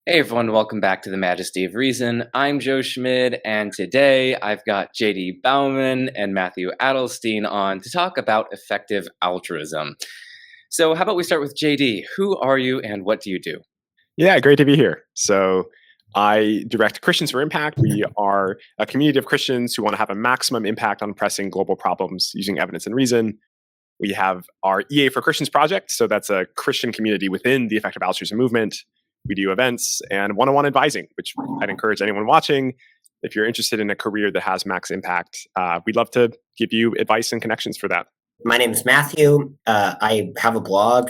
Hey everyone, welcome back to the Majesty of Reason. I'm Joe Schmid, and today I've got JD Bauman and Matthew Adelstein on to talk about effective altruism. So how about we start with JD? Who are you and what do you do? Yeah, great to be here. So I direct Christians for Impact. We are a community of Christians who want to have a maximum impact on pressing global problems using evidence and reason. We have our EA for Christians project. So that's a Christian community within the effective altruism movement. We do events and one-on-one advising, which I'd encourage anyone watching. If you're interested in a career that has max impact, we'd love to give you advice and connections for that. My name is Matthew. I have a blog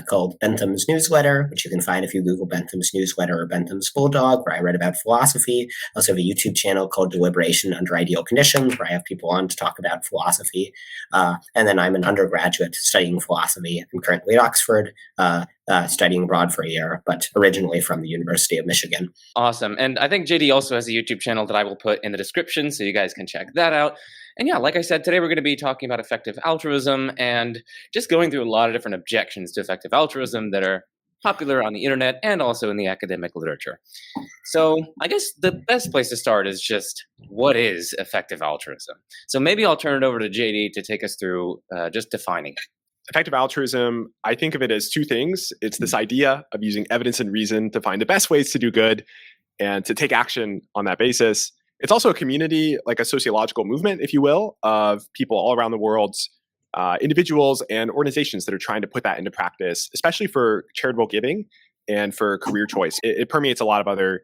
called Bentham's Newsletter, which you can find if you Google Bentham's Newsletter or Bentham's Bulldog, where I write about philosophy. I also have a YouTube channel called Deliberation Under Ideal Conditions, where I have people on to talk about philosophy. And then I'm an undergraduate studying philosophy. I'm currently at Oxford, studying abroad for a year, but originally from the University of Michigan. Awesome. And I think JD also has a YouTube channel that I will put in the description, so you guys can check that out. And yeah, like I said, today we're going to be talking about effective altruism and just going through a lot of different objections to effective altruism that are popular on the internet and also in the academic literature. So I guess the best place to start is just what is effective altruism? So maybe I'll turn it over to JD to take us through just defining it. Effective altruism, I think of it as two things. It's this idea of using evidence and reason to find the best ways to do good and to take action on that basis. It's also a community, like a sociological movement, if you will, of people all around the world, individuals and organizations that are trying to put that into practice, especially for charitable giving and for career choice. It permeates a lot of other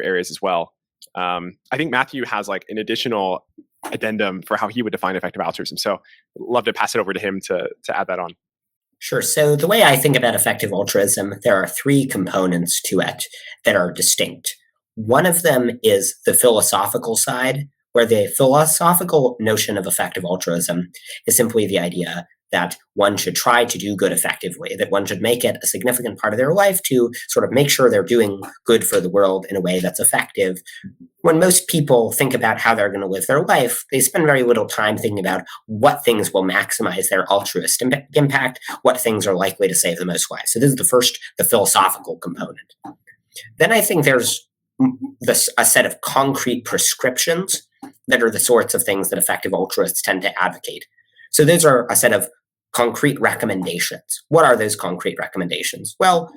areas as well. I think Matthew has like an additional addendum for how he would define effective altruism. So I'd love to pass it over to him to add that on. Sure. So the way I think about effective altruism, there are three components to it that are distinct. One of them is the philosophical side, where the philosophical notion of effective altruism is simply the idea that one should try to do good effectively, that one should make it a significant part of their life to sort of make sure they're doing good for the world in a way that's effective. When most people think about how they're going to live their life, they spend very little time thinking about what things will maximize their altruist impact, what things are likely to save the most lives. So this is the philosophical component. Then I think there's a set of concrete prescriptions that are the sorts of things that effective altruists tend to advocate. So those are a set of concrete recommendations. What are those concrete recommendations? Well,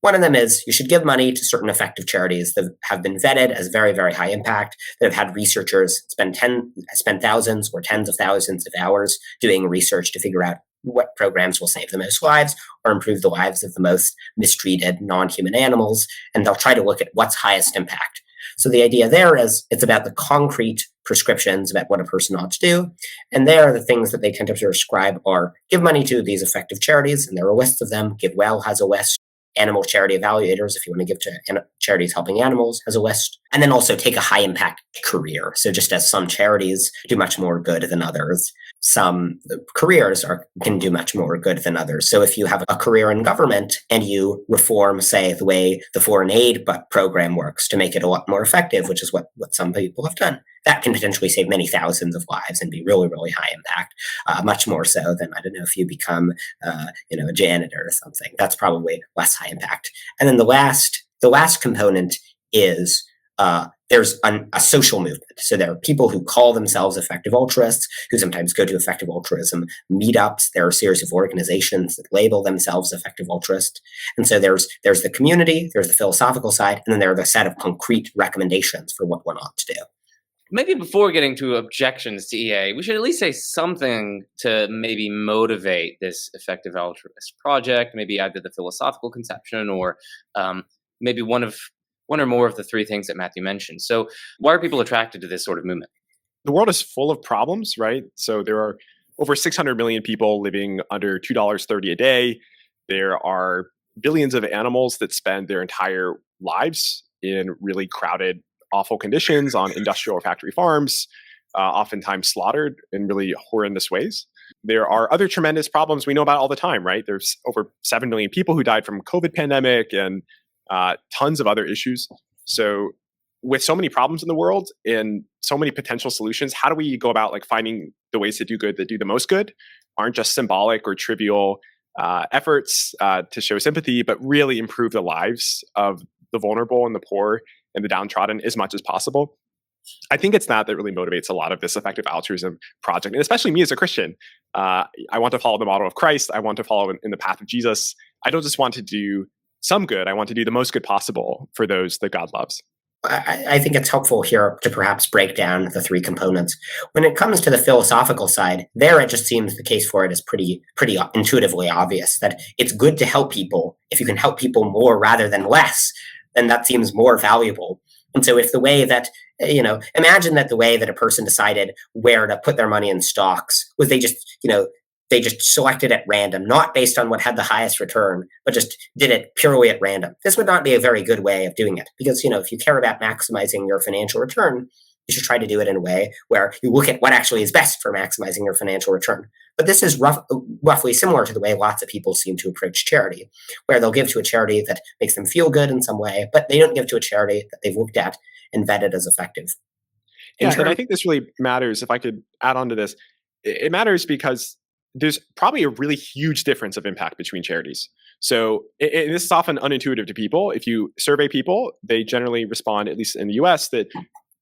one of them is you should give money to certain effective charities that have been vetted as very, very high impact, that have had researchers spend thousands or tens of thousands of hours doing research to figure out what programs will save the most lives or improve the lives of the most mistreated non-human animals, and they'll try to look at what's highest impact. So the idea there is it's about the concrete prescriptions about what a person ought to do, and there the things that they tend to prescribe are give money to these effective charities, and there are lists of them. GiveWell has a list. Animal charity evaluators, if you want to give to charities helping animals, has a list. And then also take a high impact career. So just as some charities do much more good than others, some careers can do much more good than others. So if you have a career in government and you reform, say, the way the foreign aid program works to make it a lot more effective, which is what some people have done, that can potentially save many thousands of lives and be really, really high impact, much more so than, I don't know, if you become, a janitor or something. That's probably less high impact. And then the last component is there's a social movement. So there are people who call themselves effective altruists, who sometimes go to effective altruism meetups. There are a series of organizations that label themselves effective altruists. And so there's the community, there's the philosophical side, and then there are the set of concrete recommendations for what one ought to do. Maybe before getting to objections to EA, we should at least say something to maybe motivate this effective altruist project, maybe either the philosophical conception or maybe one or more of the three things that Matthew mentioned. So why are people attracted to this sort of movement? The world is full of problems, right? So there are over 600 million people living under $2.30 a day. There are billions of animals that spend their entire lives in really crowded, awful conditions on industrial or factory farms, oftentimes slaughtered in really horrendous ways. There are other tremendous problems we know about all the time, right? There's over 7 million people who died from COVID pandemic and tons of other issues. So with so many problems in the world and so many potential solutions, how do we go about like finding the ways to do good that do the most good, aren't just symbolic or trivial efforts to show sympathy, but really improve the lives of the vulnerable and the poor and the downtrodden as much as possible. I think it's that really motivates a lot of this effective altruism project, and especially me as a Christian. I want to follow the model of Christ. I want to follow in the path of Jesus. I don't just want to do some good. I want to do the most good possible for those that God loves. I think it's helpful here to perhaps break down the three components. When it comes to the philosophical side, there it just seems the case for it is pretty intuitively obvious that it's good to help people. If you can help people more rather than less, then that seems more valuable. And so if the way that, imagine that the way that a person decided where to put their money in stocks was they just selected at random, not based on what had the highest return, but just did it purely at random. This would not be a very good way of doing it because, if you care about maximizing your financial return, you should try to do it in a way where you look at what actually is best for maximizing your financial return. But this is roughly similar to the way lots of people seem to approach charity, where they'll give to a charity that makes them feel good in some way, but they don't give to a charity that they've looked at and vetted as effective. And I think this really matters. If I could add on to this, it matters because there's probably a really huge difference of impact between charities. So this is often unintuitive to people. If you survey people, they generally respond, at least in the US, that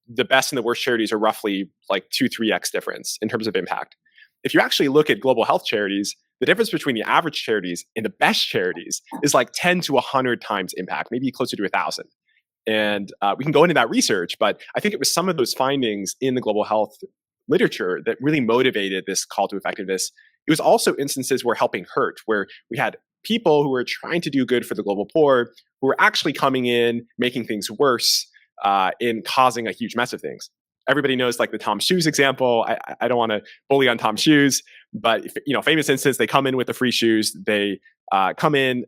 the best and the worst charities are roughly like 2-3x difference in terms of impact. If you actually look at global health charities, the difference between the average charities and the best charities is like 10 to 100 times impact, maybe closer to 1,000. And we can go into that research, but I think it was some of those findings in the global health literature that really motivated this call to effectiveness. It was also instances where helping hurt, where we had people who were trying to do good for the global poor, who were actually coming in, making things worse, in causing a huge mess of things. Everybody knows like the Tom Shoes example. I don't want to bully on Tom Shoes, but famous instance, they come in with the free shoes. They come in,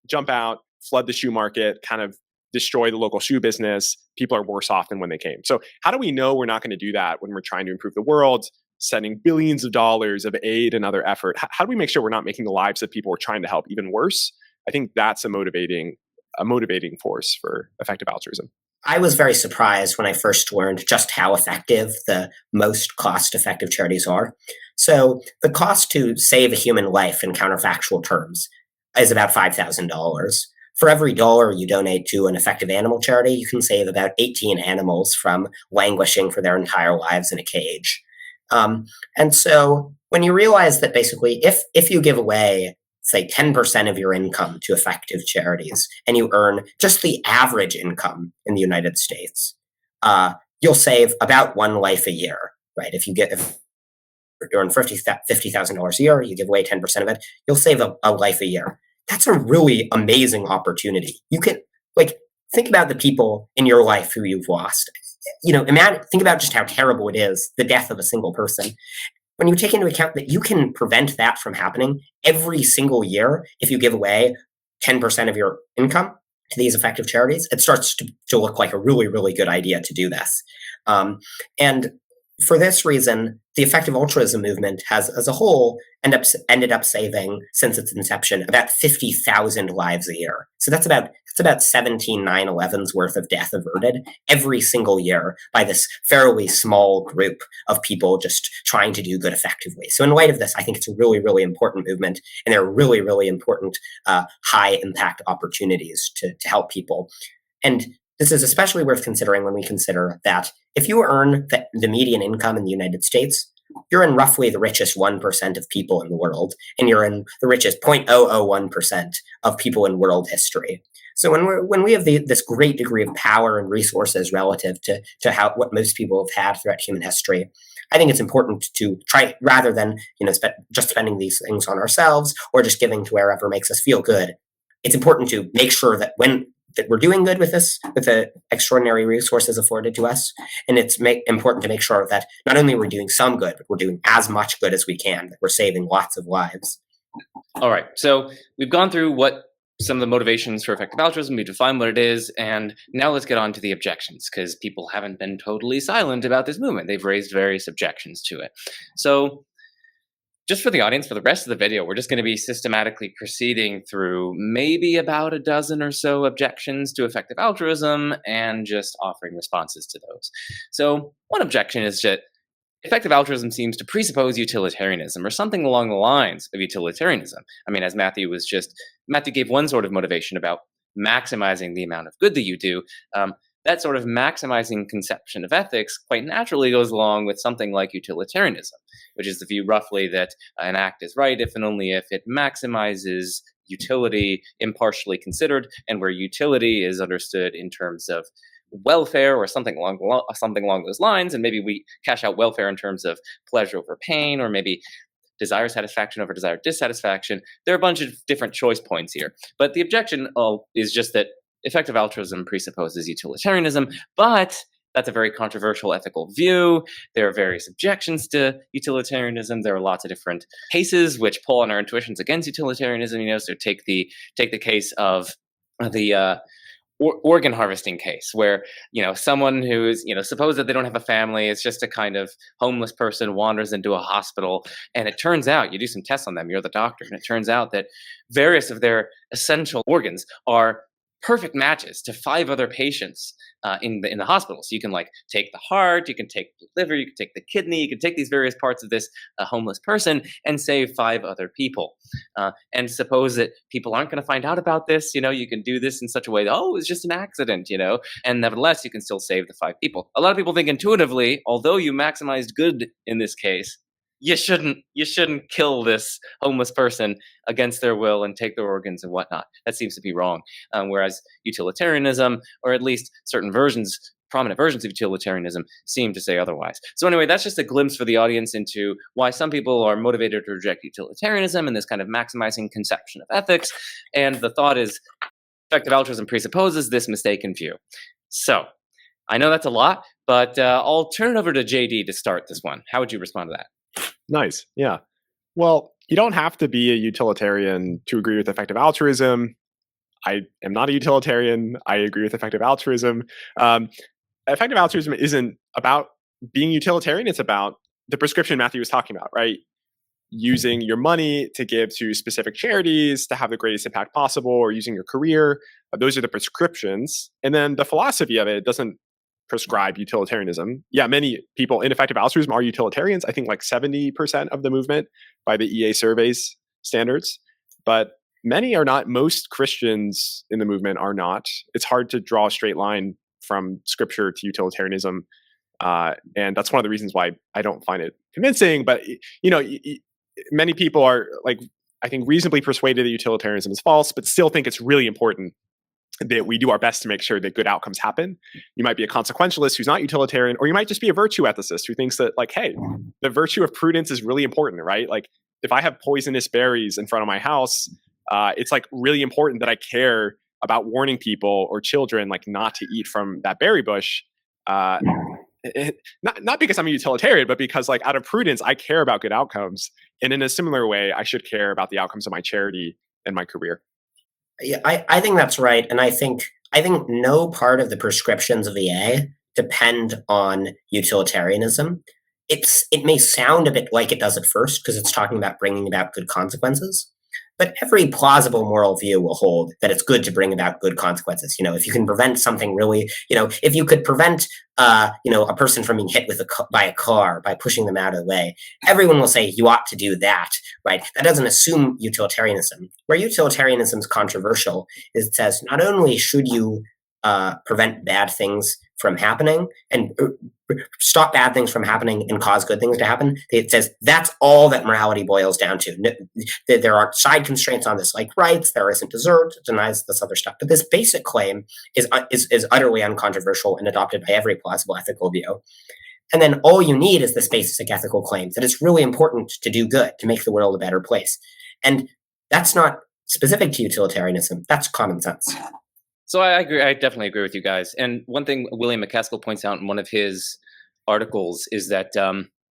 jump out, flood the shoe market, kind of destroy the local shoe business. People are worse off than when they came. So how do we know we're not going to do that when we're trying to improve the world, sending billions of dollars of aid and other effort? How do we make sure we're not making the lives of people we're trying to help even worse? I think that's a motivating force for effective altruism. I was very surprised when I first learned just how effective the most cost-effective charities are. So the cost to save a human life in counterfactual terms is about $5,000. For every dollar you donate to an effective animal charity, you can save about 18 animals from languishing for their entire lives in a cage. And so when you realize that basically if you give away, say, 10% of your income to effective charities and you earn just the average income in the United States, you'll save about one life a year, right? If you earn $50,000 a year, you give away 10% of it, you'll save a life a year. That's a really amazing opportunity. You can think about the people in your life who you've lost. Think about just how terrible it is, the death of a single person. When you take into account that you can prevent that from happening every single year if you give away 10% of your income to these effective charities, it starts to look like a really, really good idea to do this. And for this reason, the effective altruism movement has, as a whole, ended up saving, since its inception, about 50,000 lives a year. So that's about 17 9/11s worth of death averted every single year by this fairly small group of people just trying to do good effectively. So in light of this, I think it's a really, really important movement, and there are really, really important high impact opportunities to help people. And this is especially worth considering when we consider that if you earn the median income in the United States, you're in roughly the richest 1% of people in the world, and you're in the richest 0.001% of people in world history. So when we have this great degree of power and resources relative to what most people have had throughout human history, I think it's important to try, rather than just spending these things on ourselves or just giving to wherever makes us feel good. It's important to make sure that that we're doing good with the extraordinary resources afforded to us. And it's important to make sure that not only we're doing some good, but we're doing as much good as we can, that we're saving lots of lives. All right. So we've gone through what some of the motivations for effective altruism, we defined what it is, and now let's get on to the objections, because people haven't been totally silent about this movement. They've raised various objections to it. So just for the audience, for the rest of the video, we're just going to be systematically proceeding through maybe about a dozen or so objections to effective altruism and just offering responses to those. So one objection is that effective altruism seems to presuppose utilitarianism or something along the lines of utilitarianism. I mean, as Matthew gave one sort of motivation about maximizing the amount of good that you do, that sort of maximizing conception of ethics quite naturally goes along with something like utilitarianism, which is the view roughly that an act is right if and only if it maximizes utility impartially considered, and where utility is understood in terms of welfare or something along those lines, and maybe we cash out welfare in terms of pleasure over pain, or maybe desire satisfaction over desire dissatisfaction. There are a bunch of different choice points here, but the objection is just that effective altruism presupposes utilitarianism, but that's a very controversial ethical view. There are various objections to utilitarianism. There are lots of different cases which pull on our intuitions against utilitarianism. So take the case of the organ harvesting case, where someone who's suppose that they don't have a family, it's just a kind of homeless person wanders into a hospital, and it turns out you do some tests on them. You're the doctor, and it turns out that various of their essential organs are perfect matches to 5 other patients in the hospital. So you can take the heart, you can take the liver, you can take the kidney, you can take these various parts of this homeless person and save 5 other people. And suppose that people aren't going to find out about this. You can do this in such a way that, it's just an accident, and nevertheless you can still save the 5 people. A lot of people think intuitively, although you maximized good in this case, you shouldn't kill this homeless person against their will and take their organs and whatnot. That seems to be wrong. Whereas utilitarianism, or at least certain prominent versions of utilitarianism, seem to say otherwise. So anyway, that's just a glimpse for the audience into why some people are motivated to reject utilitarianism and this kind of maximizing conception of ethics. And the thought is, effective altruism presupposes this mistaken view. So I know that's a lot, but I'll turn it over to JD to start this one. How would you respond to that? Nice. Yeah. Well, you don't have to be a utilitarian to agree with effective altruism. I am not a utilitarian. I agree with effective altruism. Effective altruism isn't about being utilitarian. It's about the prescription Matthew was talking about, right? Using your money to give to specific charities to have the greatest impact possible, or using your career. Those are the prescriptions. And then the philosophy of it doesn't prescribe utilitarianism. Yeah, many people in effective altruism are utilitarians. I think 70% of the movement by the EA surveys standards. But many are not. Most Christians in the movement are not. It's hard to draw a straight line from scripture to utilitarianism. And that's one of the reasons why I don't find it convincing. But, many people are I think reasonably persuaded that utilitarianism is false, but still think it's really important that we do our best to make sure that good outcomes happen. You might be a consequentialist who's not utilitarian, or you might just be a virtue ethicist who thinks that hey, the virtue of prudence is really important, right? If I have poisonous berries in front of my house, it's really important that I care about warning people or children not to eat from that berry bush. Not because I'm a utilitarian, but because out of prudence, I care about good outcomes. And in a similar way, I should care about the outcomes of my charity and my career. Yeah, I think that's right, and I think no part of the prescriptions of EA depend on utilitarianism. It may sound a bit like it does at first because it's talking about bringing about good consequences, but every plausible moral view will hold that it's good to bring about good consequences. If you can prevent something really, if you could prevent, a person from being hit by a car by pushing them out of the way, everyone will say you ought to do that, right? That doesn't assume utilitarianism. Where utilitarianism is controversial is it says not only should you prevent bad things from happening and stop bad things from happening and cause good things to happen. It says that's all that morality boils down to. There are side constraints on this, like rights. There isn't desert. It denies this other stuff. But this basic claim is utterly uncontroversial and adopted by every plausible ethical view. And then all you need is this basic ethical claim that it's really important to do good, to make the world a better place. And that's not specific to utilitarianism. That's common sense. So I agree. I definitely agree with you guys. And one thing William MacAskill points out in one of his articles is that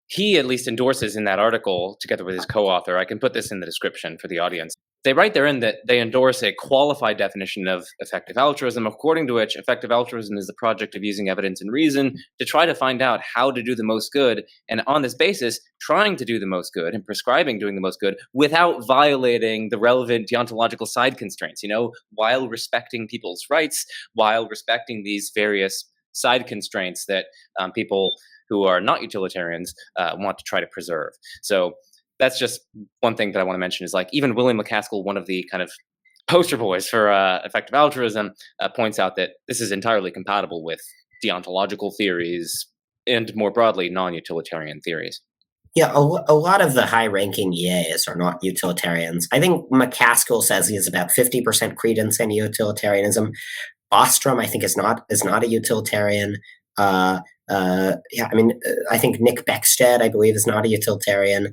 he at least endorses in that article, together with his co-author, I can put this in the description for the audience, they write therein that they endorse a qualified definition of effective altruism, according to which effective altruism is the project of using evidence and reason to try to find out how to do the most good, and on this basis, trying to do the most good and prescribing doing the most good without violating the relevant deontological side constraints, while respecting people's rights, while respecting these various side constraints that people who are not utilitarians want to try to preserve. So that's just one thing that I want to mention is even William MacAskill, one of the kind of poster boys for effective altruism, points out that this is entirely compatible with deontological theories and, more broadly, non-utilitarian theories. Yeah, a lot of the high-ranking EAs are not utilitarians. I think McCaskill says he has about 50% credence in utilitarianism. Bostrom, I think, is not a utilitarian. I think Nick Beckstead, I believe, is not a utilitarian.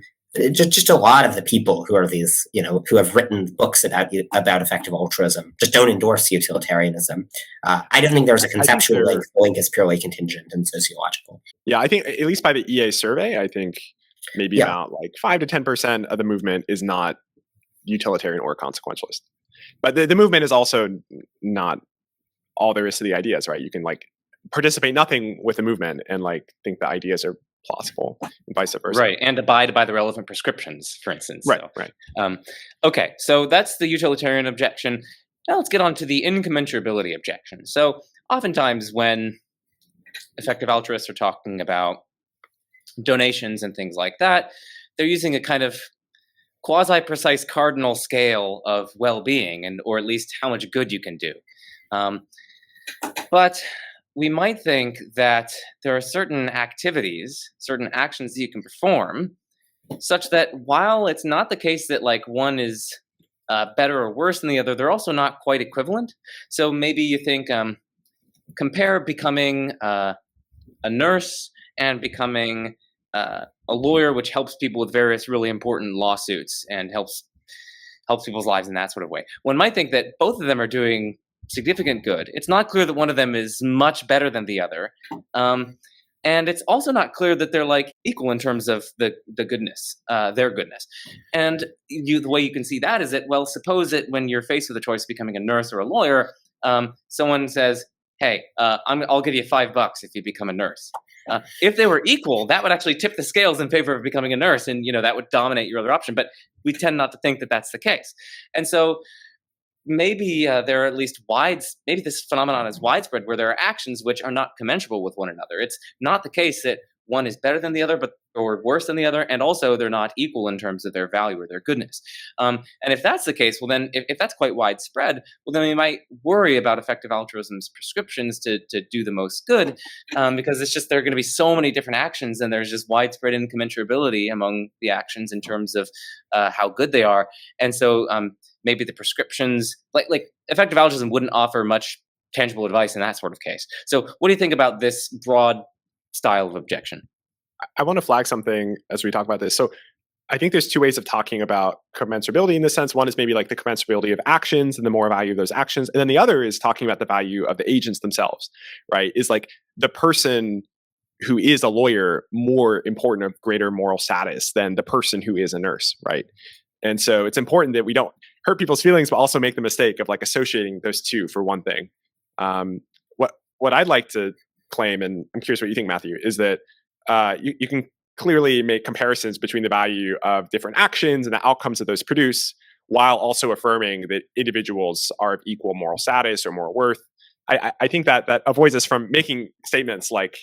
Just a lot of the people who are these, who have written books about effective altruism just don't endorse utilitarianism. I don't think there's a conceptual link. The link is purely contingent and sociological. Yeah, I think at least by the EA survey, I think maybe about like 5 to 10% of the movement is not utilitarian or consequentialist. But the movement is also not all there is to the ideas, right? You can like participate nothing with the movement and like think the ideas are plausible and vice versa. Right, and abide by the relevant prescriptions, for instance. Right, so, right. Okay, so that's the utilitarian objection. Now let's get on to the incommensurability objection. So oftentimes when effective altruists are talking about donations and things like that, they're using a kind of quasi-precise cardinal scale of well-being, and or at least how much good you can do. But we might think that there are certain activities, certain actions that you can perform, such that while it's not the case that like one is better or worse than the other, they're also not quite equivalent. So maybe you think, compare becoming a nurse and becoming a lawyer, which helps people with various really important lawsuits and helps people's lives in that sort of way. One might think that both of them are doing significant good. It's not clear that one of them is much better than the other. And it's also not clear that they're like equal in terms of the goodness, their goodness. And the way you can see that is that, well, suppose that when you're faced with a choice of becoming a nurse or a lawyer, someone says, hey, I'll give you $5 if you become a nurse. If they were equal, that would actually tip the scales in favor of becoming a nurse, and that would dominate your other option. But we tend not to think that that's the case. And so maybe there are at least maybe this phenomenon is widespread where there are actions which are not commensurable with one another. It's not the case that one is better than the other, or worse than the other, and also they're not equal in terms of their value or their goodness. And if that's the case, well then, if that's quite widespread, well then we might worry about effective altruism's prescriptions to do the most good, because it's just there are going to be so many different actions, and there's just widespread incommensurability among the actions in terms of how good they are. And so maybe the prescriptions, like effective altruism wouldn't offer much tangible advice in that sort of case. So what do you think about this broad style of objection? I want to flag something as we talk about this. So I think there's two ways of talking about commensurability in this sense. One is maybe like the commensurability of actions and the moral value of those actions. And then the other is talking about the value of the agents themselves, right? Is like the person who is a lawyer more important, of greater moral status than the person who is a nurse, right? And so it's important that we don't hurt people's feelings, but also make the mistake of like associating those two for one thing. What I'd like to claim, and I'm curious what you think, Matthew, is that you can clearly make comparisons between the value of different actions and the outcomes that those produce, while also affirming that individuals are of equal moral status or moral worth. I think that avoids us from making statements like,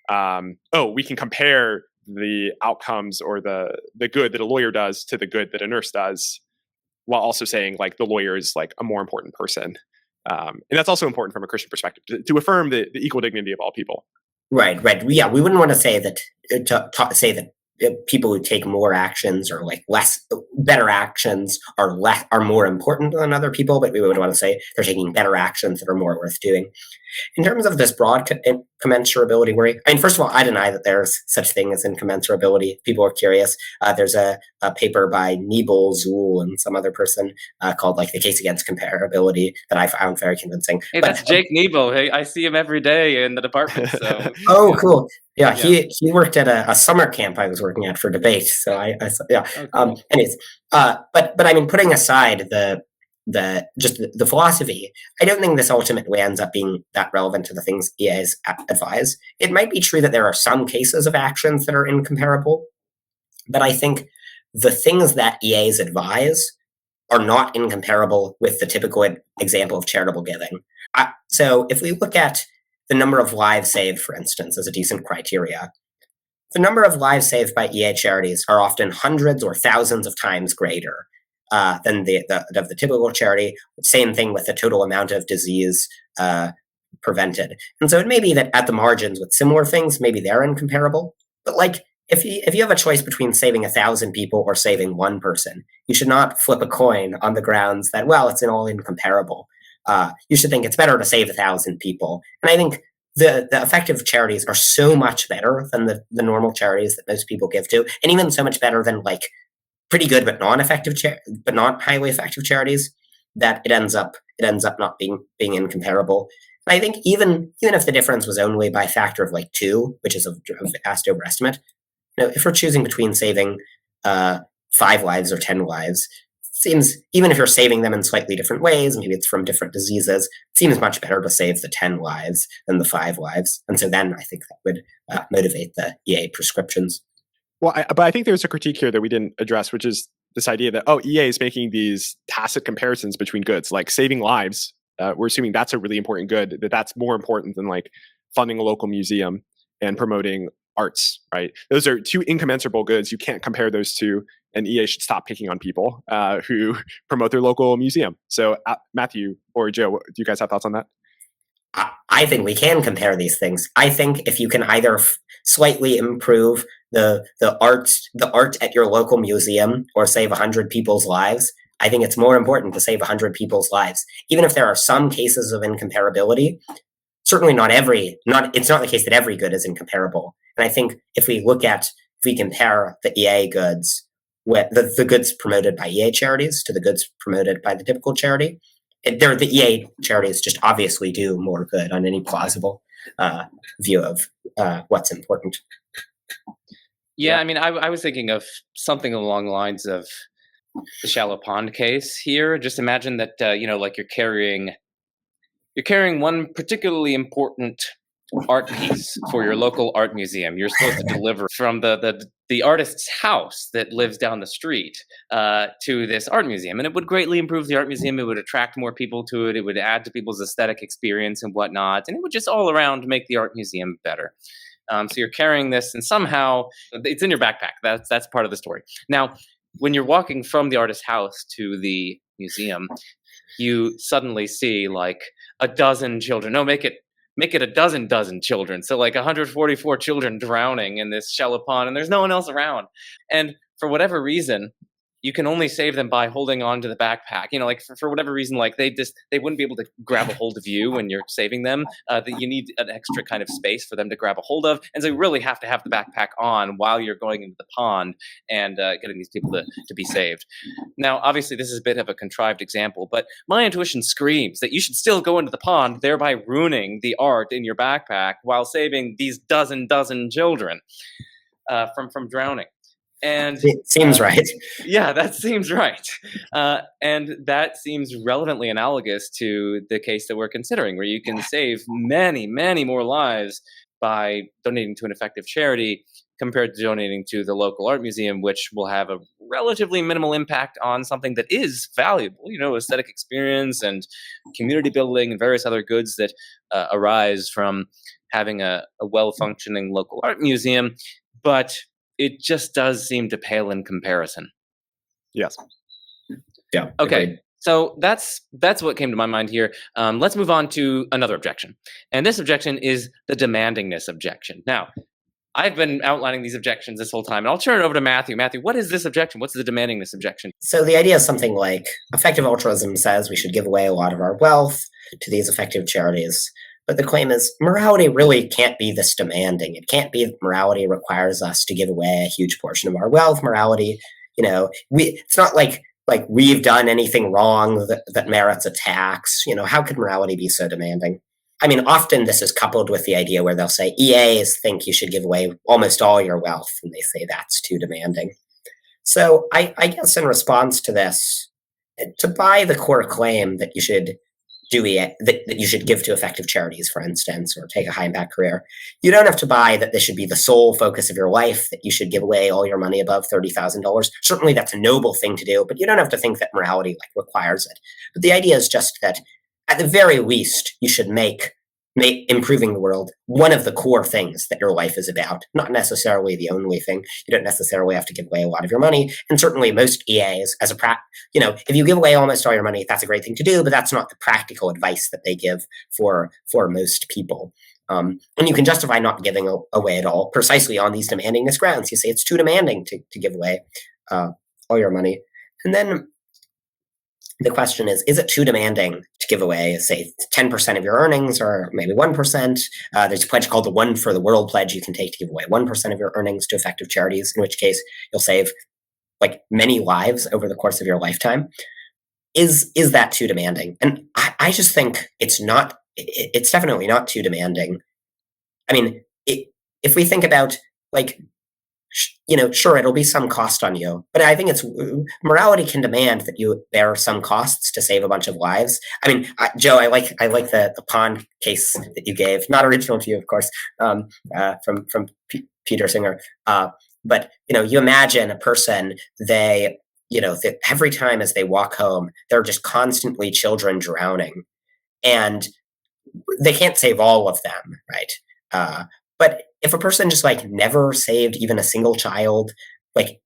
we can compare the outcomes or the good that a lawyer does to the good that a nurse does, while also saying like the lawyer is like a more important person. And that's also important from a Christian perspective, to affirm the equal dignity of all people. Right. Yeah, we wouldn't want to say that say that people who take more actions or like better actions are more important than other people, but we would want to say they're taking better actions that are more worth doing. In terms of this broad commensurability worry, I mean, first of all, I deny that there's such thing as incommensurability. People are curious. There's a paper by Niebel, Zuhl, and some other person called like The Case Against Comparability that I found very convincing. Hey, that's Jake Niebel. Hey, I see him every day in the department. So. Oh, cool. Yeah, he worked at a summer camp I was working at for debate. So yeah. Oh, cool. Anyways, but I mean, putting aside the philosophy, I don't think this ultimately ends up being that relevant to the things EAs advise. It might be true that there are some cases of actions that are incomparable, but I think the things that EAs advise are not incomparable with the typical example of charitable giving. So if we look at the number of lives saved, for instance, as a decent criteria, the number of lives saved by EA charities are often hundreds or thousands of times greater than the typical charity. Same thing with the total amount of disease prevented. And so it may be that at the margins with similar things, maybe they're incomparable. But like if you have a choice between saving 1,000 people or saving one person, you should not flip a coin on the grounds that, well, it's all incomparable. You should think it's better to save 1,000 people. And I think the effective charities are so much better than the normal charities that most people give to, and even so much better than like pretty good but non-effective but not highly effective charities, that it ends up not being incomparable. And I think even if the difference was only by a factor of like 2, which is a vast overestimate, if we're choosing between saving 5 lives or 10 lives, seems, even if you're saving them in slightly different ways, maybe it's from different diseases, it seems much better to save the 10 lives than the 5 lives. And so then I think that would motivate the EA prescriptions. Well, but I think there's a critique here that we didn't address, which is this idea that, EA is making these tacit comparisons between goods, like saving lives. We're assuming that's a really important good, that's more important than like funding a local museum and promoting arts, right? Those are two incommensurable goods. You can't compare those two, and EA should stop picking on people who promote their local museum. So Matthew or Joe, do you guys have thoughts on that? I think we can compare these things. I think if you can either slightly improve the art at your local museum or save 100 people's lives, I think it's more important to save 100 people's lives. Even if there are some cases of incomparability, certainly it's not the case that every good is incomparable. And I think if we compare the EA goods, the goods promoted by EA charities to the goods promoted by the typical charity, the EA charities just obviously do more good on any plausible view of what's important. Yeah, I mean, I was thinking of something along the lines of the shallow pond case here. Just imagine that, like you're carrying one particularly important art piece for your local art museum. You're supposed to deliver from the artist's house that lives down the street to this art museum. And it would greatly improve the art museum. It would attract more people to it. It would add to people's aesthetic experience and whatnot. And it would just all around make the art museum better. So you're carrying this, and somehow it's in your backpack. That's part of the story. Now, when you're walking from the artist's house to the museum, you suddenly see like a dozen children. No, make it a dozen children. So like 144 children drowning in this shallow pond, and there's no one else around. And for whatever reason, you can only save them by holding on to the backpack. Like for whatever reason, like they wouldn't be able to grab a hold of you when you're saving them. That you need an extra kind of space for them to grab a hold of. And so you really have to have the backpack on while you're going into the pond and getting these people to be saved. Now, obviously, this is a bit of a contrived example, but my intuition screams that you should still go into the pond, thereby ruining the art in your backpack while saving these dozen children from drowning. And it seems right. Yeah, that seems right. And that seems relevantly analogous to the case that we're considering, where you can save many, many more lives by donating to an effective charity compared to donating to the local art museum, which will have a relatively minimal impact on something that is valuable, aesthetic experience and community building and various other goods that arise from having a well-functioning local art museum. But it just does seem to pale in comparison. Yes. Yeah. Okay. Agreed. So that's what came to my mind here. Let's move on to another objection. And this objection is the demandingness objection. Now, I've been outlining these objections this whole time, and I'll turn it over to Matthew. Matthew, what is this objection? What's the demandingness objection? So the idea is something like effective altruism says we should give away a lot of our wealth to these effective charities. But the claim is morality really can't be this demanding. It can't be that morality requires us to give away a huge portion of our wealth. Morality, it's not like we've done anything wrong that merits a tax. How could morality be so demanding? I mean, often this is coupled with the idea where they'll say EAs think you should give away almost all your wealth, and they say that's too demanding. So I guess in response to this, to buy the core claim that you should that you should give to effective charities, for instance, or take a high impact career, you don't have to buy that this should be the sole focus of your life, that you should give away all your money above $30,000. Certainly that's a noble thing to do, but you don't have to think that morality requires it. But the idea is just that at the very least, you should make improving the world one of the core things that your life is about, not necessarily the only thing. You don't necessarily have to give away a lot of your money, and certainly most EAs, as a if you give away almost all your money, that's a great thing to do, but that's not the practical advice that they give for most people. And you can justify not giving away at all precisely on these demandingness grounds. You say it's too demanding to give away all your money, and then the question is it too demanding to give away, say, 10% of your earnings or maybe 1%? There's a pledge called the One for the World Pledge you can take to give away 1% of your earnings to effective charities, in which case you'll save like many lives over the course of your lifetime. Is that too demanding? And I just think it's not. It's definitely not too demanding. I mean, if we think about sure, it'll be some cost on you, but I think morality can demand that you bear some costs to save a bunch of lives. I mean, Joe, I like the pond case that you gave, not original to you, of course, from Peter Singer. But you imagine a person, that every time as they walk home, there are just constantly children drowning, and they can't save all of them, right? But if a person just never saved even a single child,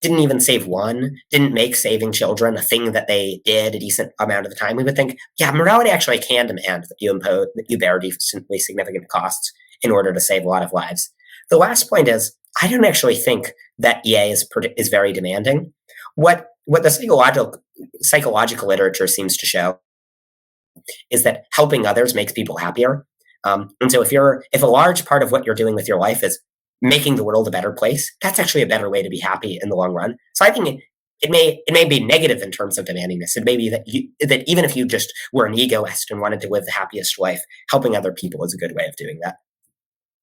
didn't even save one, didn't make saving children a thing that they did a decent amount of the time, we would think, yeah, morality actually can demand that you bear decently significant costs in order to save a lot of lives. The last point is, I don't actually think that EA is very demanding. What the psychological literature seems to show is that helping others makes people happier. And so if a large part of what you're doing with your life is making the world a better place, that's actually a better way to be happy in the long run. So I think it may be negative in terms of demandingness. It may be that even if you just were an egoist and wanted to live the happiest life, helping other people is a good way of doing that.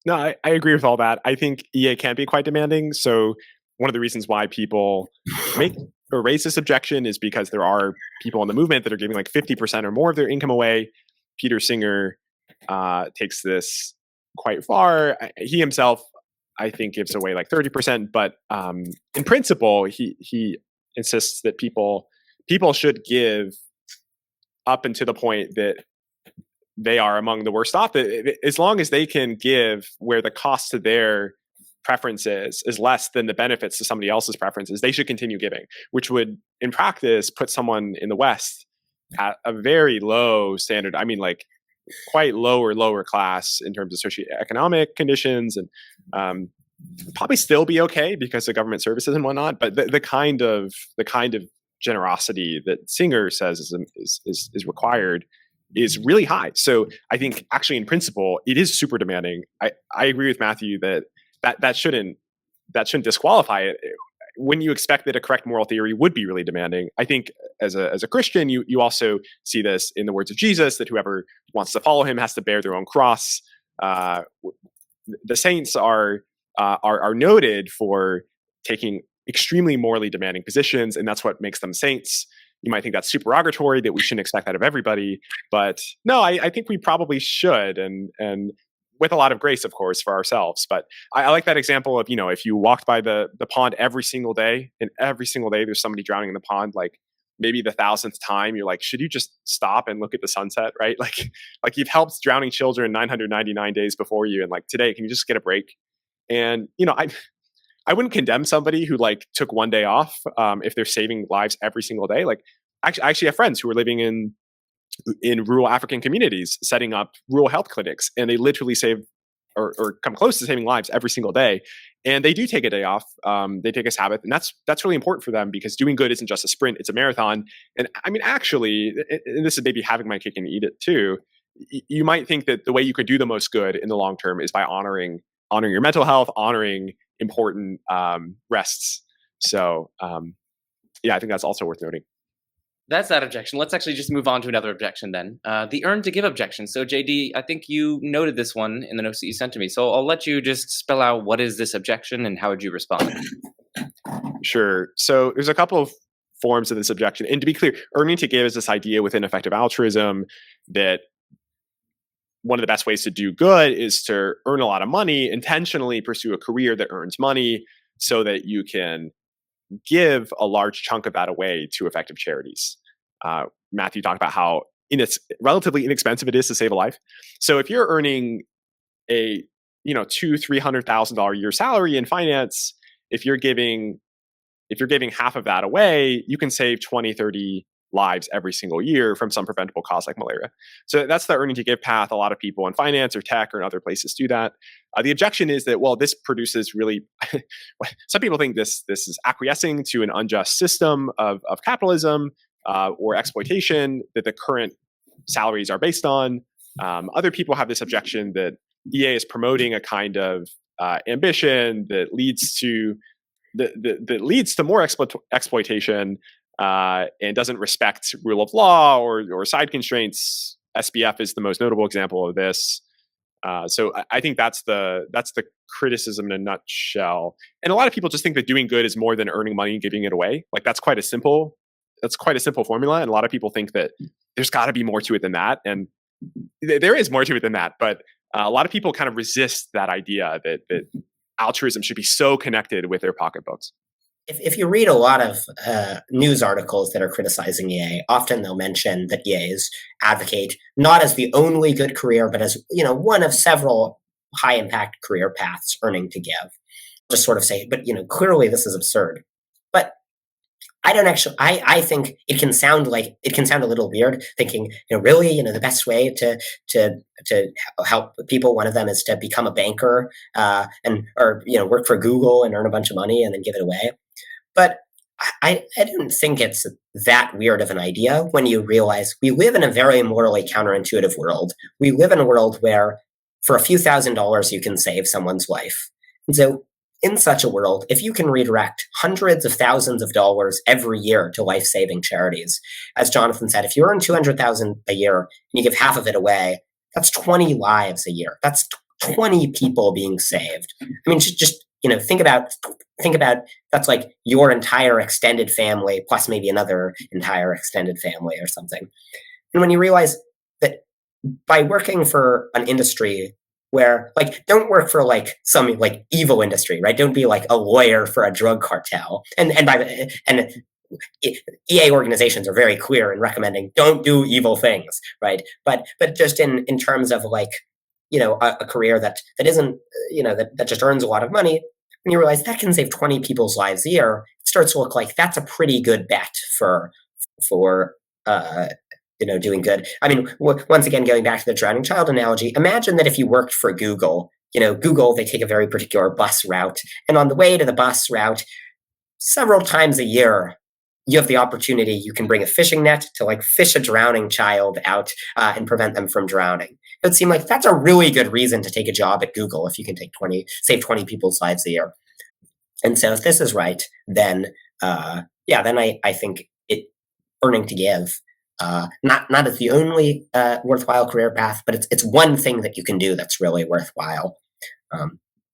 No, I agree with all that. I think EA can be quite demanding. So one of the reasons why people make or raise this objection is because there are people in the movement that are giving 50% or more of their income away. Peter Singer takes this quite far. He himself, I think, gives away 30%, but in principle, he insists that people should give up until the point that they are among the worst off. As long as they can give where the cost to their preferences is less than the benefits to somebody else's preferences, they should continue giving, which would, in practice, put someone in the West at a very low standard. I mean, quite lower class in terms of socioeconomic conditions, and probably still be okay because of government services and whatnot. But the kind of generosity that Singer says is required is really high. So I think actually in principle it is super demanding. I agree with Matthew that shouldn't disqualify it. When you expect that a correct moral theory would be really demanding, I think as a Christian, you also see this in the words of Jesus, that whoever wants to follow him has to bear their own cross. The saints are noted for taking extremely morally demanding positions, and that's what makes them saints. You might think that's supererogatory, that we shouldn't expect that of everybody, but no, I think we probably should, and with a lot of grace, of course, for ourselves. But I like that example of, if you walked by the pond every single day, and every single day there's somebody drowning in the pond, maybe the 1,000th time, you're should you just stop and look at the sunset, right? You've helped drowning children 999 days before you, and today, can you just get a break? And, I wouldn't condemn somebody who took one day off if they're saving lives every single day. I actually have friends who are living in rural African communities, setting up rural health clinics, and they literally save or come close to saving lives every single day. And they do take a day off. They take a Sabbath, and that's really important for them, because doing good isn't just a sprint; it's a marathon. And I mean, actually, and this is maybe having my cake and eat it too. You might think that the way you could do the most good in the long term is by honoring your mental health, honoring important rests. So yeah, I think that's also worth noting. That's that objection. Let's actually just move on to another objection then. The earn to give objection. So JD, I think you noted this one in the notes that you sent to me. So I'll let you just spell out what is this objection and how would you respond? Sure. So there's a couple of forms of this objection. And to be clear, earning to give is this idea within effective altruism that one of the best ways to do good is to earn a lot of money, intentionally pursue a career that earns money so that you can give a large chunk of that away to effective charities. Matthew talked about how relatively inexpensive it is to save a life. So if you're earning a $200,000-$300,000 a year salary in finance, if you're giving half of that away, you can save 20-30 lives every single year from some preventable cause like malaria. So that's the earning to give path. A lot of people in finance or tech or in other places do that. The objection is that, well, this produces really, some people think this is acquiescing to an unjust system of capitalism or exploitation that the current salaries are based on. Other people have this objection that EA is promoting a kind of ambition that leads to more exploitation and doesn't respect rule of law or side constraints. SBF is the most notable example of this. So I think that's the criticism in a nutshell. And a lot of people just think that doing good is more than earning money and giving it away. Like that's quite a simple formula. And a lot of people think that there's got to be more to it than that. And there is more to it than that. But a lot of people kind of resist that idea that altruism should be so connected with their pocketbooks. If you read a lot of news articles that are criticizing EA, often they'll mention that EAs advocate not as the only good career, but as one of several high impact career paths earning to give. Just sort of say, but clearly this is absurd. But I don't actually. I think it can sound a little weird. Thinking, really, the best way to help people, one of them is to become a banker, or work for Google and earn a bunch of money and then give it away. But I don't think it's that weird of an idea when you realize we live in a very morally counterintuitive world. We live in a world where for a few $1,000s you can save someone's life, and so. In such a world, if you can redirect hundreds of thousands of dollars every year to life-saving charities, as Jonathan said, if you earn $200,000 a year and you give half of it away, that's 20 lives a year. That's 20 people being saved. I mean, just think about that's like your entire extended family plus maybe another entire extended family or something. And when you realize that by working for an industry where don't work for some evil industry, right? Don't be like a lawyer for a drug cartel. And EA organizations are very clear in recommending don't do evil things, right? But just in terms of a career that isn't that just earns a lot of money, and you realize that can save 20 people's lives a year, it starts to look like that's a pretty good bet for doing good. I mean, once again, going back to the drowning child analogy, imagine that if you worked for Google, Google, they take a very particular bus route. And on the way to the bus route, several times a year, you have the opportunity, you can bring a fishing net to fish a drowning child out and prevent them from drowning. It would seem like that's a really good reason to take a job at Google if you can save 20 people's lives a year. And so if this is right, then I think earning to give, not as the only worthwhile career path, but it's one thing that you can do that's really worthwhile.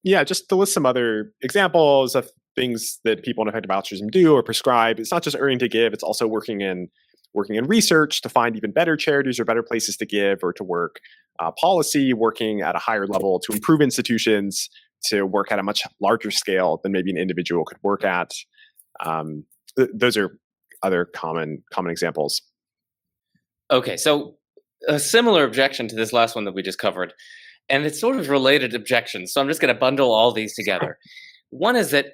Just to list some other examples of things that people in effective altruism do or prescribe. It's not just earning to give; it's also working in research to find even better charities or better places to give or to work. Policy, working at a higher level to improve institutions, to work at a much larger scale than maybe an individual could work at. Those are other common examples. Okay, so a similar objection to this last one that we just covered, and it's sort of related objections. So I'm just going to bundle all these together. One is that